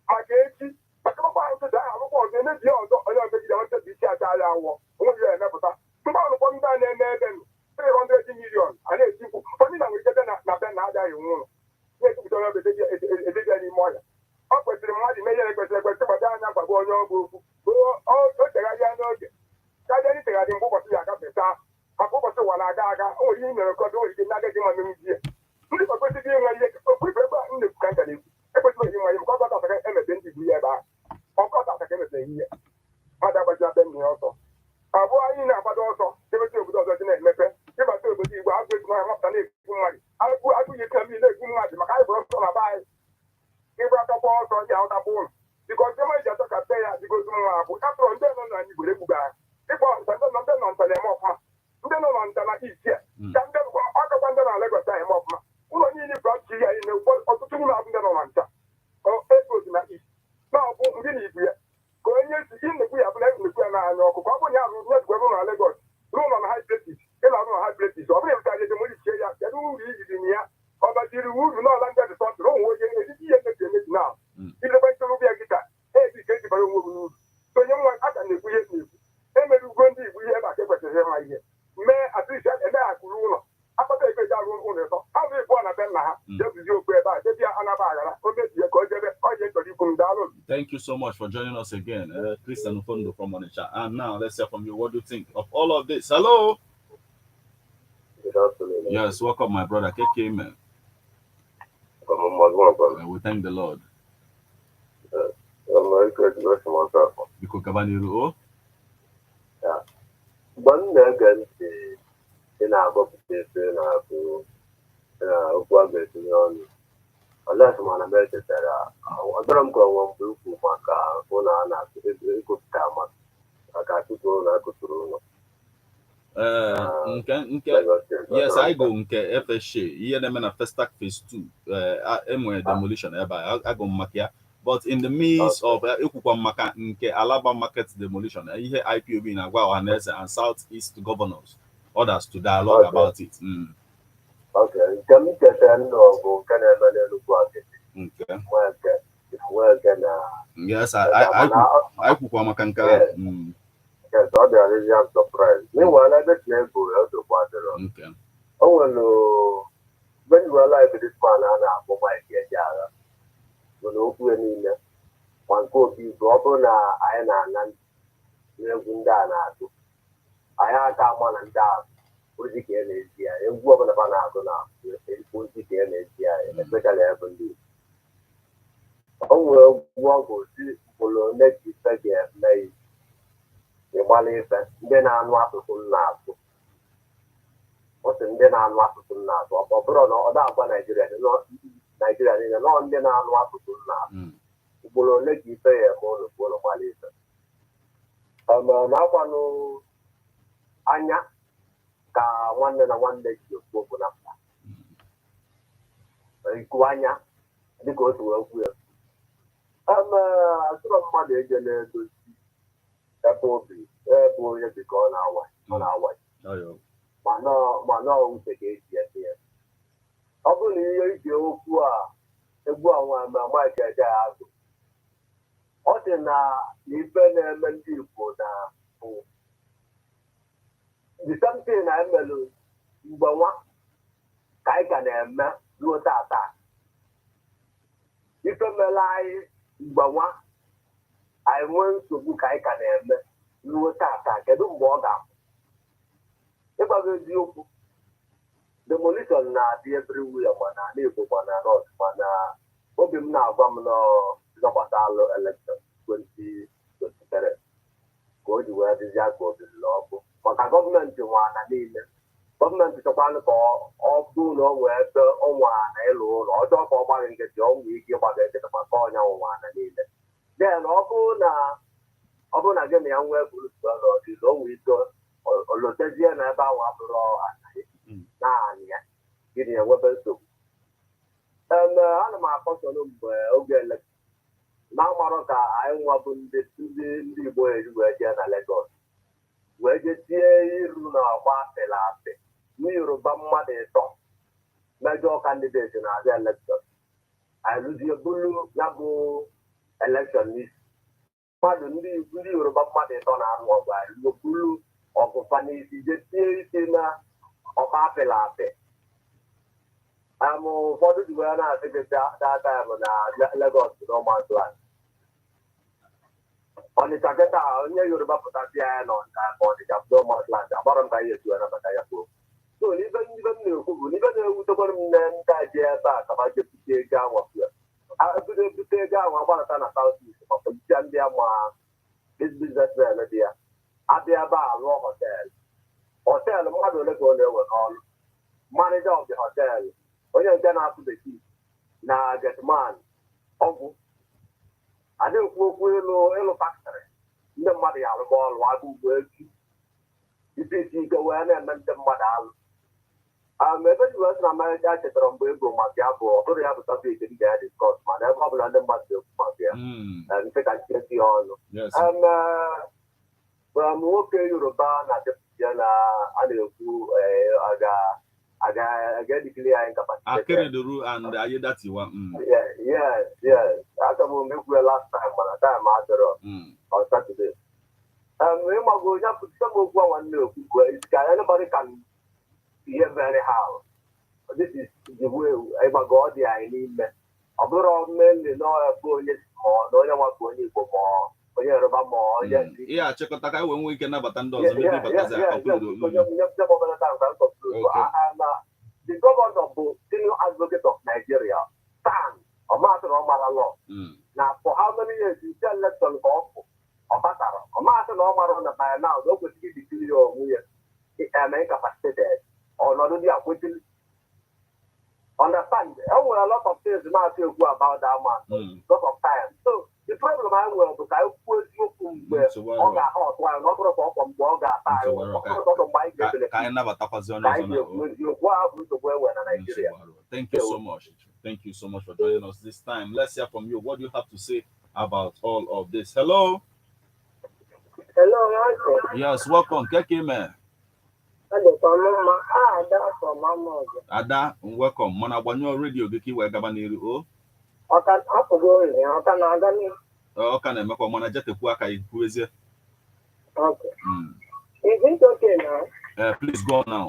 maka echi maka ọkwa nkịta ahụ akwụkwọ ọzọ emebi ọzọ onye ọzọ jide nweta bụ isi aja ya awọ onweghị ya emepụta mgbe ọnụkpọ ndị a na-eme ebe 300 million a na-etikwu ụfọdụ na nwere ike na be na agaghị enwe ụlọ na-ekwupụta onye ọbụ edebịa n'ime ọhịa ọ kwesịrị mmadụ ime ihe kwesịrị ekwesị gbado anya gbagbo onye ọgwụ okwu o tegharịa n'oge karịa itegharị mgbe ụbọchị ya agafeta maka ụbọchị ụwa na-aga aga o nwere ihe mere nkọdụ nwere ike na-agaghị ma mmemme die ndị kwesịrị inwe ihe okwu ife ebe m na-ekwu ka m gara ekwu ekwesịghị inwe ihe maka ọgọta ataka emepe ndị bụ ihe ebe ahụ ọgọta ataka emepeghị ihe mmadụ agbaji abe nne ya ọsọ abụọ anyị na-agbado ọsọ ebeta obodo ọzọ dị na-emepe ịbata obodo igbo agụ ego ha nwapụta na-ekwu mmadụ agụghị ike mmiri na-ekwu mmadụ maka anyị bụrụ ọsọ na be anyị ịgbakọkwa ọsọ ji ahụtapụ ụlọ biko ọzọma ji achọ ka be ya dịgozi nwa abụ atụrụ ndị nọ na igbo egbugba ha ịkpọ nta ndị nọ nta na-eme ọfụma ndị nọ na nta na isi ka ndị ọkọkwa ndị na Legọs na-eme ọfụma ụlọ niile brọnchi ya na ọtụtụ n'ime abụ ndị nọ na nta egozi na isi na ọbụ ndị na ibu ya ka onye si ị na-ekwu ya bụ na ekwu ya n'anya ọkụ ka ọ bụrụ ya arụ nyezikwa ebe na Legọs ruo nọ na hybridis ịla arụ na hybridis ọ bụrụ ka ejemoichie ya kedu uru ijiri na ya ọ baziri uru n'ọla ndị dịsọtụrụ onwe onye ejiji ihe emeji emeji na ilekwa ntorobịa gị ka eji ka ejibara onwe gị n'uru onye nwa aka na-ekwu ihe na-ekwu emere ugo ndị igbo ihe ebe a ka ekwesịrị ịma ihe mee atụisi emeghakụrụ ụlọ akpata ego eji arụ ụlọ ịtọ azụ ịbụọ na be nna ha jebuzi okwu ebe a debia anaba aghara o mebie ka o jebe onye chọrọ ikwu m daalụ. Thank you so much for joining us again, Christian Ufondo from Onitsha. And now let's hear from you. What do you think of all of this? Hello. Good afternoon. Yes, welcome, my brother. KK, man. We thank the Lord. Biko Kabaniru. Yeah. One again, in our book, okwu a ga-etinye ọnụ ọlesi mana metetara ọdọrọ m ka ọnwa mgbe ukwu maka ụlọ a na-ekopụta maka atụtụ ụlọ akụtụrụ ụlọ yes, I go nke FSA ihe na-eme na Festac phase 2 enwere demolition ebe a go maka ya but in the midst of ekwukwa maka nke Alaba market demolition ihe IPOB na-agwa ọhaneze and Southeast governors others to dialogue about it. Okay, nke m chetara nnọọ bụ nke na-eme n'Enugwu Akịtị. Nweke na... Yes, I kwukwa maka nke a. Yes, ọ bịara ya surprise. Meanwhile, ebe Tinubu odokwa adịrọ. O nwere mgbe ndị wela ebedisman a na-akpọ Mike Ejeagha bụ na okwu ya niile ma nke obi bụ ọ bụrụ na anyị na-ana n'egwu ndị a na-atụ anyị aka ama na ndị ahụ ozi ka na-ezi ya egwu ọbụla ba na-agụ na ozi ka na-ezi ya especially ebe ndị o nwere egwu ọgụ si mkpụrụ ole ka ife ga-eme ịgbalị ife ndị na-anụ asụsụ na-asụ ọ sị ndị na-anụ asụsụ na-asụ ọ bụrụ na ọ da-agwa Naijiria niile nọ ndị na-anụ asụsụ na-asụ mkpụrụ ole ka ife ya eme ụlọ bụ ụlọ gbalị ife na-akwanụ anya ka nwanne na nwanne ji okwu okwu na mkpa iku anya dịka otu wee kwuo ya asụrụ mmadụ ejela edozi ebe obi ebe onye dịka ọ na-awaji mana uche ka eji ete ya ọ bụrụ na ihe iji okwu a egwu anwa ma Mike Ejeagha agụ ọ dị na ife na-eme ndị Igbo na the same thing na emelụ mgbe nwa ka anyị ka na-eme ruo tata ife mere anyị mgbe nwa anyị nwee nsogbu ka anyị ka na-eme ruo tata kedu mgbe ọ ga-abụ ịgbago eziokwu demolition na-adị everywhere mana n'Igbo mana North mana obi m na-agwa m n'ọgbasara election 2023 ka o ji wee dịzi aka obi n'ọkụ maka gọọmenti nwana niile gọọmenti chọkwanụ ka ọ bụrụ na ọ nwee ebe ọnwa na ịlụ ụlọ ọjọọ ka ọ gbaghị nkịtị ọ nwee ike ịgbaga nkịtị maka ọnya nwana niile den ọ bụrụ na gị na ya nwee bụrụsụọdịla o nwee ike olotezie na ebe ahụ abụrụ naanị ya gịnị enwebe nsogbu ana m akọsọrọ mgbe oge elekshọn na-amarụ ka anyị nwa bụ ndị Igbo eri wee jee na Legọs wee jee tie iru na ọgba apịla apị n'Yoruba mmadụ ịtọ mejọ kandideti na-abịa elekshọn anyị lụzie bulu ya bụ elekshọn n'isi mmadụ ndị Yoruba mmadụ ịtọ na-alụ ọgụ lụkwulu ọgụfa n'isi jetie isi na ọba apịla apị ụfọdụ ji wee na-asị gị data bụ na Lagos n'ọmasland Ọnịcha kịta onye Yoruba pụtasị ya nọ Ọnịcha n'ọmasland agbara m ka ihe etu anabata ya kwuo so n'ibe m na-ekwu bụ n'ibe na-ewutekwara m na ndị aji ebe a kaba jepụta ego anwapụya ebido ebute ego ahụ agbarata na South East ma politia ndị ama biznesmen dị ya abịa ebe a lụọ họteelụ mmadụ ole ka ọ na-ewe n'ọrụ manager of the hotel onye nke na-asụ bekee na getman ọgwụ adịghịkwu okwu ịlụ faktrị ndị mmadụ ya arụgba ọrụ aga ugbo echi isi ike wee na-eme ndị mmadụ alụ ebe ji wee sị na Amerịka chetara mgbe ego maka ya bụ ọtụrụ ya bụ tọpik ndị ga diskọs mana ebe ọ bụla ndị mmadụ na-ekwu maka ya nke ka nchesi ya ọnụ nwoke Yoruba na-adepụta ya na a na-ekwu aga-edikili anyị Akeredolu and Ayedatiwa. Yes. Aka m ekwu ya last time mana time adịrọ on Saturday. Ịmago onye apụta m okwu a nwanne okwu ka anybody can behave very how. This is the way ịmago ọ dị anyị n'ime. Ọ bụrụ mmemme na bụ onye ma na onye nwakọ onye Igbo ma onye Yoruba ma onye ndị. Ihe achịkọta ka enwe ike nabata ndị ọzọ ndị batazi Akeredolu. The governor bụ senior advocate of Nigeria, Stan Omatoro Omara law. Now, for how many years you tell election of Obatara? Omatoro Omara by now, don't go to the clear of incapacitated or not only acquitted. Understand? There were a lot of things now to go about that man, lot of time. So, the problem I will, because I put you from Oga Hot, while not from Boga, Thank you so much. Thank you so much for joining us this time. Let's hear from you. What do you have to say about all of this? Hello. Hello, yes, welcome. Keke man. Ada, welcome. Mana banyo radio giki wa gaba n'iru o. Ọka na-emekwa mana jetekwu aka ikwu ezie. Okay. Is it okay now? Please go on now.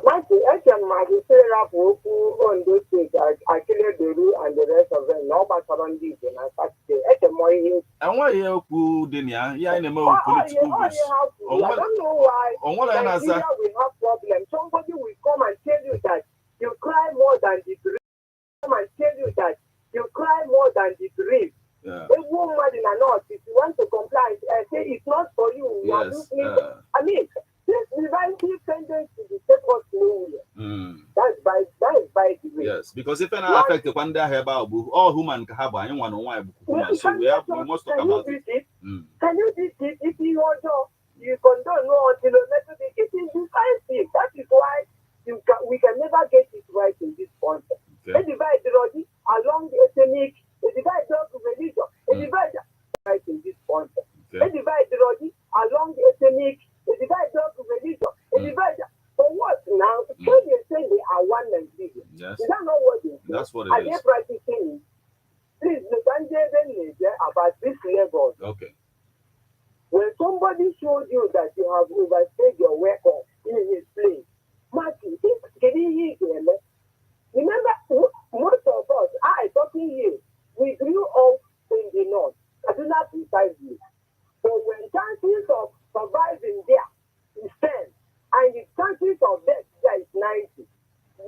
Marty, I can say up on those things, Akeredolu and the rest of them, no but around this, and I can more you. And why you put Denia? Yeah, in a more political views. I don't know why. On what I answer, we have problems. Somebody will come and tell you that you cry more than the grief. Come and tell you that you cry more than the grief. Yeah. A woman in a north, if you want to comply, say it's not for you. Yes. I mean, this divine tendency to take us nowhere. That's by the way. Yes, because if an affect one day about all human can have one on one, so we must talk about it. Can you do it if you want to? You can don't know until you let it. It is decisive. That is why we can never get it right in this concept. They divide the body along the ethnic. They divide the religion. They divide right in this concept. They divide the body along the ethnic. They divide the religion. They divide. For what now? So they say they are one Nigeria. Yes. Is that not what they say? That's what it are is. Are they practicing? Please, the about this level. Okay. When somebody showed you that you have overstayed your welcome in his place, Martin, remember, most of us, talking here, we grew up in the north, Kaduna precisely. So when chances of surviving there is 10, and the chances of death there is 90,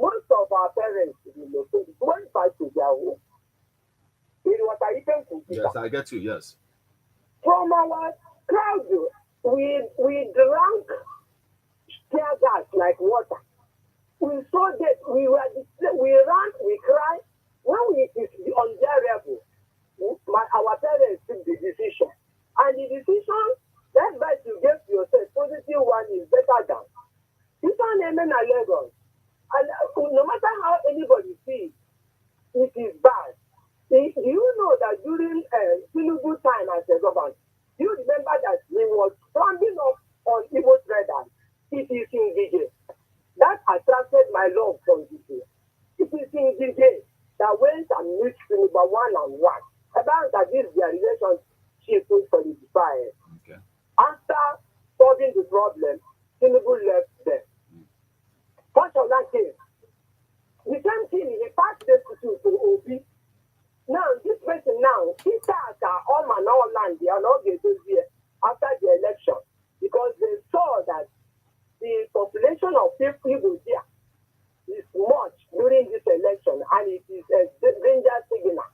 most of our parents went back to their home. Yes, I get you, yes. From our crowd, we drank tear gas like water. We saw that we ran, we cried. When it is unbearable, our parents took the decision. And the decision, that advice you gave to yourself, positive one is better than. You can't aim in Lagos. And no matter how anybody sees, it is bad. Do you know that during Tinubu time as a governor, you remember that he was standing up on Igbo traders? It is in DJ. That attracted my love from DJ. It is in DJ that went and mixed Tinubu one-on-one about that this their relationship chief solidified. Okay. After solving the problem, Tinubu left them. Punch of that case. The same thing, he passed this to OB. Now, this person now, he starts all man all land, they are not going to be after the election because they saw that the population of people there is much during this election and it is a danger signal.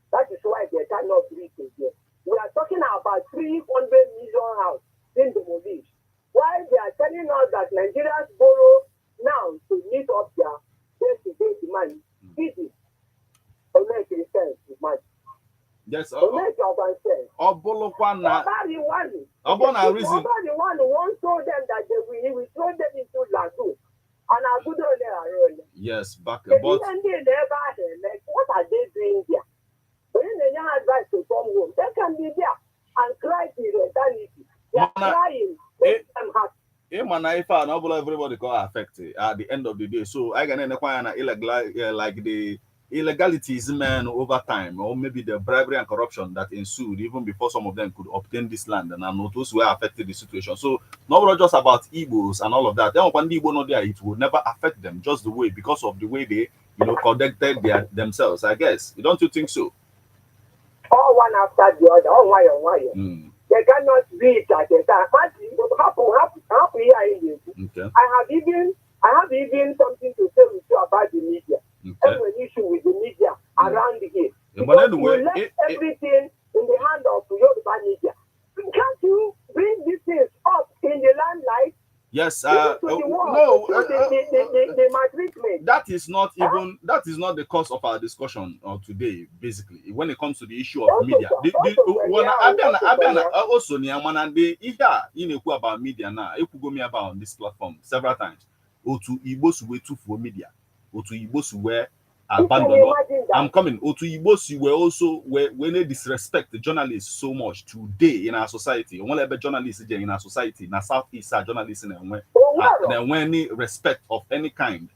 That is why they cannot reach again. We are talking about 300 million house in the Movies. Why they are telling us that Nigerians borrow now to meet up their day-to-day demand. It is make sense, man. Yes, make sense. Obolokwana. Nobody reason. One told them that we will throw them into Lagoon. And I could only. Yes, back. But But what are they doing there? When they have advice to come home, they can be there and cry to eternity. They are crying. Make them happy. Everybody got affected at the end of the day. So I can inquire illegal like the illegalities, man, over time, or maybe the bribery and corruption that ensued even before some of them could obtain this land, and not those who affected the situation. So not just about Igbos and all of that. Then when the Igbo not there, it will never affect them just the way because of the way they conducted themselves. I guess. Don't you think so? All one after the other. All why. They cannot be it at a time. Happy here. Okay. I have even something to say with you about the media. Okay. An issue with the media around here. But anyway, you left everything in the hand of Yoruba media. Can't you bring these things up in the limelight? Yes, the that is not even that is not the cause of our discussion today. Basically, when it comes to the issue of media, also about media now. Go me about on this platform several times. Otu Igbos way to for media. Otu Igbos were abandoned. I'm coming. Otu Igbos were also when they disrespect the journalists so much today in our society. One level journalists in our society, na Southeast journalists in any respect of any kind.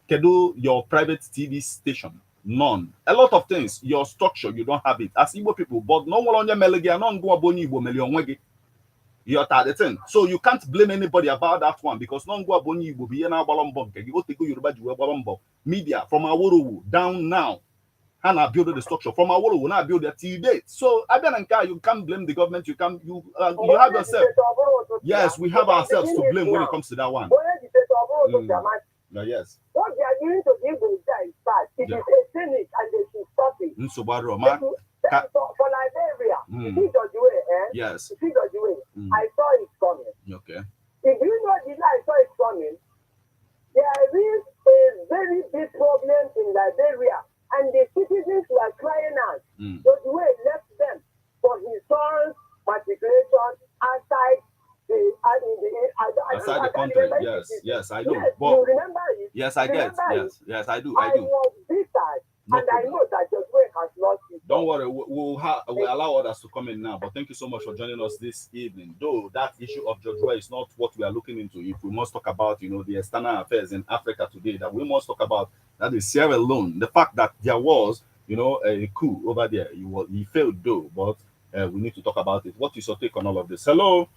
Kedu your private TV station? None. A lot of things. Your structure, you don't have it. As Igbo people, but no one on your melody, non go aboni Igbo million. You're the thing. So you can't blame anybody about that one because non go aboni Igbo be na balombo. You go to go Yoruba you balombo. Media from Awolowo down now. Hana build the structure from Awolowo now build the till date. So you can't blame the government. You have yourself. Yes, we have ourselves to blame when it comes to that one. Yes. What they are doing to the Igbo is bad. It is a cynic and they should stop it. For Liberia, yes. I saw it coming. Okay. If you know I saw it coming, there is a very big problem in Liberia, and the citizens were crying out. Jodue left them for his son's matriculation outside outside the country. Yes, I know. Yes, but you remember it? Yes, I get. Yes, I do. I was bitter, and I know that Jodue has lost it. Don't worry, we'll allow others to come in now. But thank you so much for joining us this evening. Though that issue of Jodue is not what we are looking into. If we must talk about, the external affairs in Africa today, that we must talk about, that is Sierra Leone. The fact that there was, a coup over there. He failed though, but we need to talk about it. What is your take on all of this? Hello.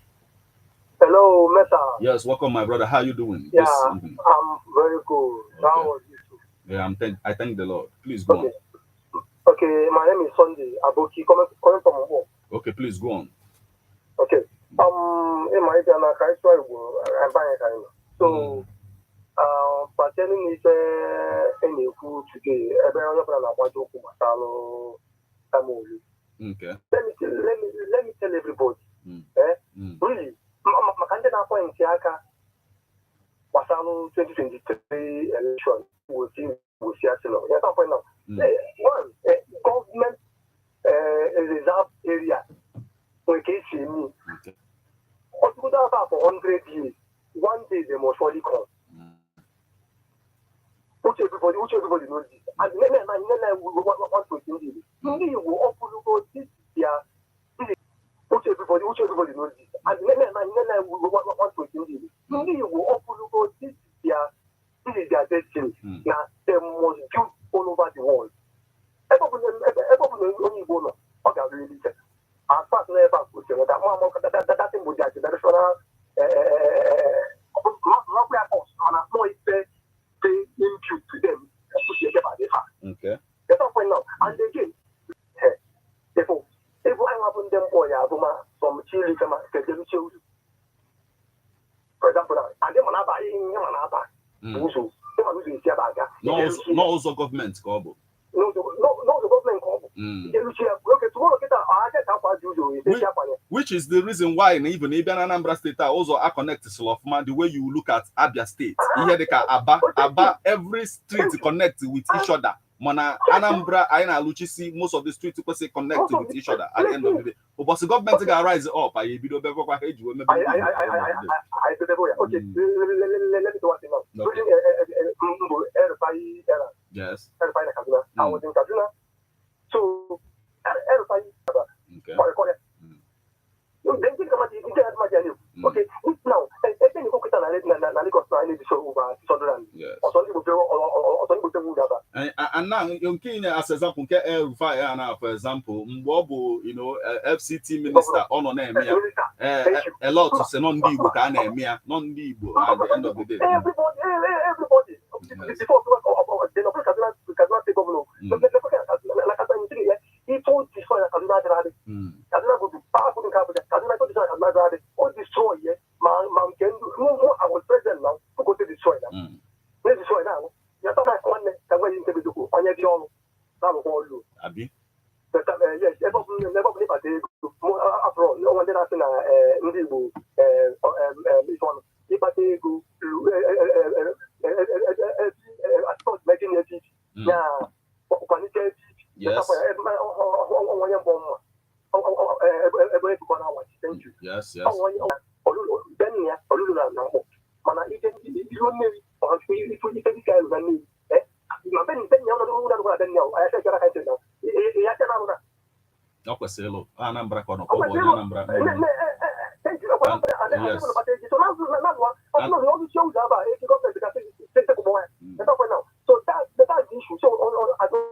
Hello, Meta. Yes, welcome, my brother. How are you doing? Yeah, I'm very good. Okay. How was you too? Yeah, I thank the Lord. Please go on. Okay, my name is Sunday Aboki, coming from home. Okay, please go on. Okay. In my so pertaining is any food today. Okay. Let me tell everybody. Really, my point Wasalo 2023 election will see Seattle. Yes, I'm point now. One government reserve area. Okay, see me. What would have for 100 years? One day they must surely come. Which everybody knows this. And then want to do this. You will open go this year. Which everybody knows this. And then want to do this. You will open go this year. This is their destiny. Now they must do all over the world. Everybody only go now. Okay, really. As far as No, also government, Kobo. No, government. Which is the reason why even Anambra State also are connected to Lofma, the way you look at Abia State. Here they can Aba, every street connect with each other. Mana Anambra, Aina Luchisi, most of the streets say connect with each other at the end of the day. But the government can rise up. I okay, let me do what yes. I was in Kaduna. So, okay. Okay, now, and now, as example, for example, Mbobo, FCT minister, on a lot to say non-Dibo, at the end of the day. Everybody, before Kaduna State Governor, he told destroy Kaduna Grade. Kaduna would be powerful in capital. Kaduna told destroy Kaduna Grade. Oh, destroy, yeah. Man, can do. No, I was president now. To go to destroy now. Let's destroy now. You're talking about one that way into the book. On your own. Now, all you. Abi. Yes, never believe at the after all. No one did ask in Ndibu. This one. If I go, I thought making a teach. Yeah. Yes. Thank you. Yes. Anambra kono ko Anambra. Thank you. So that's the issue. So I don't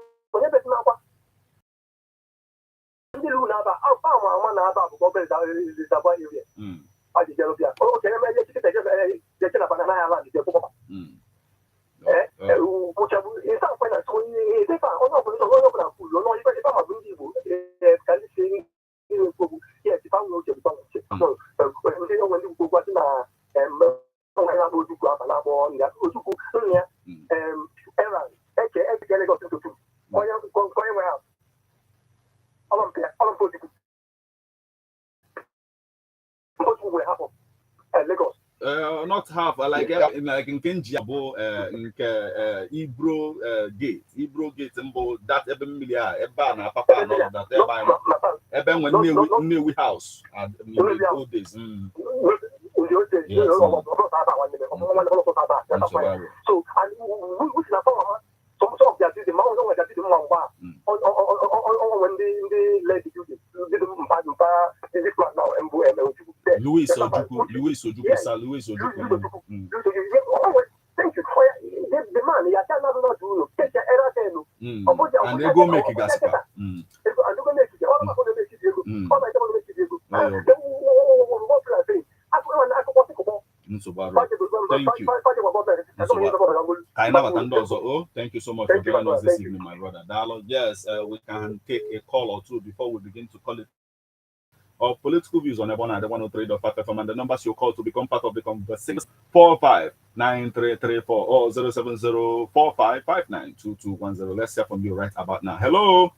not half, like in Kenjiabo, Ibro Gate, that Ebana, Papa, and all of that. Eben when new house at the old days. So, and which is some of their the mountain where they did when they let you did now and Louis Ojuku, thank you for the man. You can not do take the error. And they go make it Gaspar. And they go make it. All my make it. All my make it. Thank you so much for joining us this evening, my brother. Dialogue. Yes, we can take a call or two before we begin to call it. Our political views on Ebona 103.5 FM, and the numbers you call to become part of the conversation 645-9334 or 070-4559-2210. Let's hear from you right about now. Hello.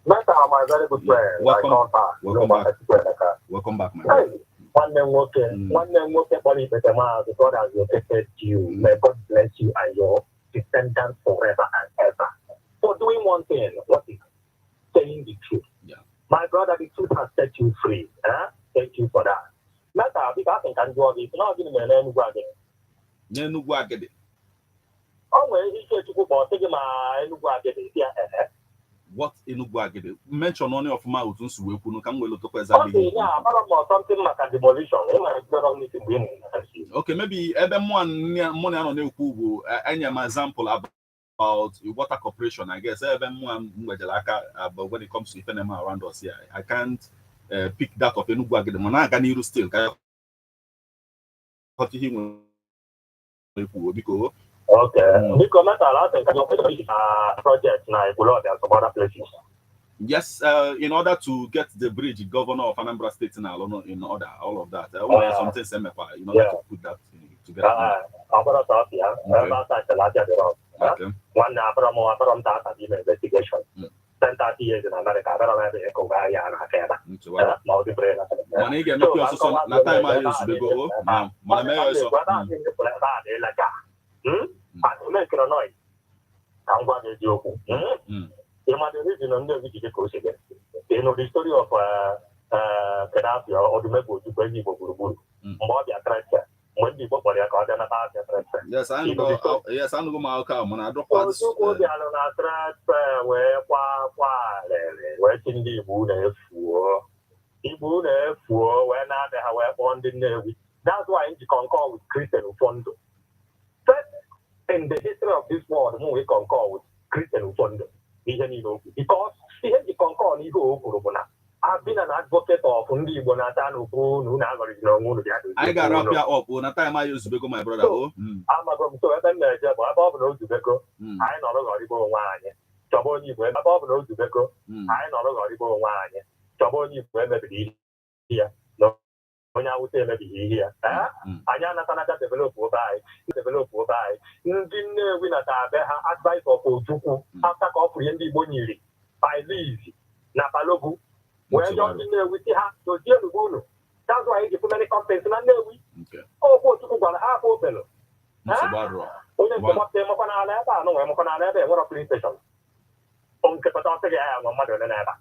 My very good friend. Welcome back, my friend. One name working, body better man, God has protected you. May God bless you and your descendants forever and ever. For doing one thing, what is saying the truth? Yeah. My brother, the truth has set you free. Thank you for that. Matter because I can do it. Now give me a name. Oh, well, he said to go for taking my here. What Enugu Agede? Mention only of my Utunsu Wekunu can we look okay, yeah, about something like a demolition. Okay, maybe money on the Kubu, any example about water corporation. I guess but when it comes to FNM around us here, I can't pick that of Enugu Agede. Managani still because okay. Because project now and some other places. Yes, in order to get the bridge, governor of Anambra State now, in order, all of that. Something in order to put that in. investigation. 30 years in America, I don't have a Kogaya and Akeda. Multiple. Money get no so na time I use to go. Money so. Make no noise. I'm going to joke. You might reason on the video course again. You know the story of Gaddafi or the Mebo to bring people to more the attraction. When people for their card and attraction. Yes, I know. Yes, I know my car. When I drop out, so go the attraction where in the Bune for Ibune for when they have one in there. That's why you concur with Christian Ufondo. First, in the history of this world, we concur with Christian Ufondo. Because he had the concur on Igo Kurubuna. I've been an advocate of Undi Bonatan who now original. I got up here up on a time I used to become my brother. I'm a from so above those to Beko. I know the Goribo wine. Chaboni, where above those to Beko. I know the Goribo wine. Chaboni, where maybe here. No, when I would say maybe here. I know Canada develop by. Didn't win at advice of Ojuku after offering the Boniri by Lizzie Napalogu. Where you're in there with the hat to deal with Bono. That's why you put many companies in there. Oh, what you got half open. Only come up there, Mokanala, no, Mokanala, what a police station. On Capatoria, my mother and ever.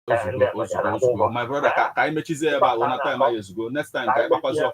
My brother, I met you there about one time I used to go. Next time, I was off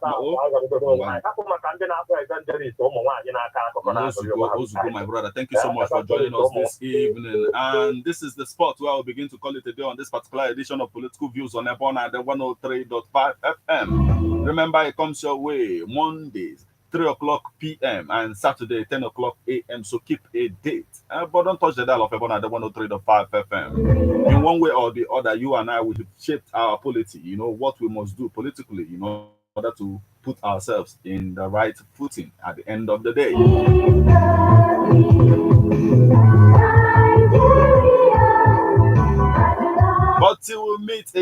my brother. Thank you so much for joining us this evening. And this is the spot where we'll begin to call it a day on this particular edition of Political Views on Ebona, the 103.5 FM. Remember, it comes your way Mondays, 3 o'clock p.m. and Saturday, 10 o'clock a.m. So keep a date. But don't touch the dial of Ebona, the 103.5 FM. In one way or the other, you and I will shape our polity, what we must do politically, in order to put ourselves in the right footing at the end of the day. But till we meet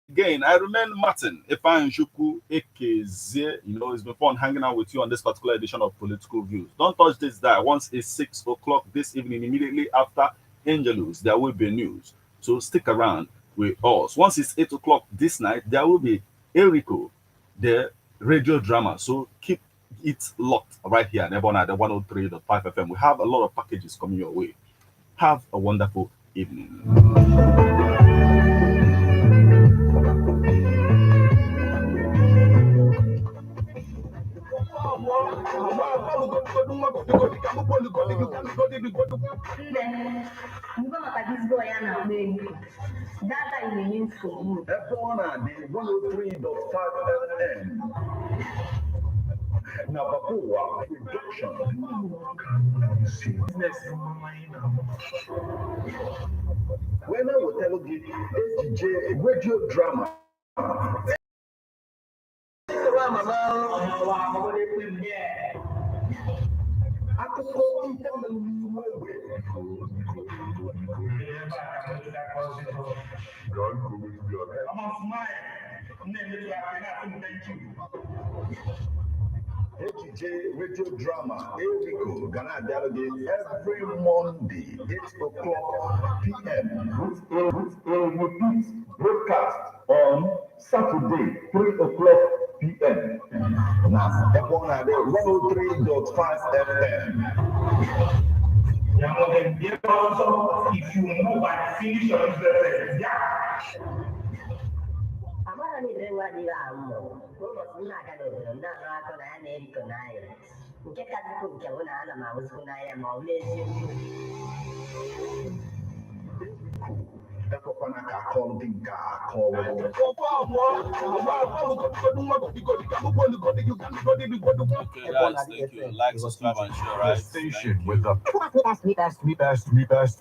again, I remain Martin Efanjuku Ekeze. It's been fun hanging out with you on this particular edition of Political Views. Don't touch this dial. Once it's 6 o'clock this evening, immediately after Angelus, there will be news. So stick around with us. Once it's 8 o'clock this night, there will be Eriko, the radio drama. So keep it locked right here at Ebona, the 103.5 FM. We have a lot of packages coming your way. Have a wonderful evening. Data in the news for you. Ebona, the 103.5 FM. Nababua production. When I will tell you, SJ radio drama. HJ radio drama, Eriko, Ghana Dialogue every Monday, 8 o'clock p.m. with a repeat broadcast on Saturday, 3 o'clock p.m. Now, Ebona, the 103.5 FM. If you move and finish your business, Okay, guys, thank you. Like, subscribe, and share, right? Station with the best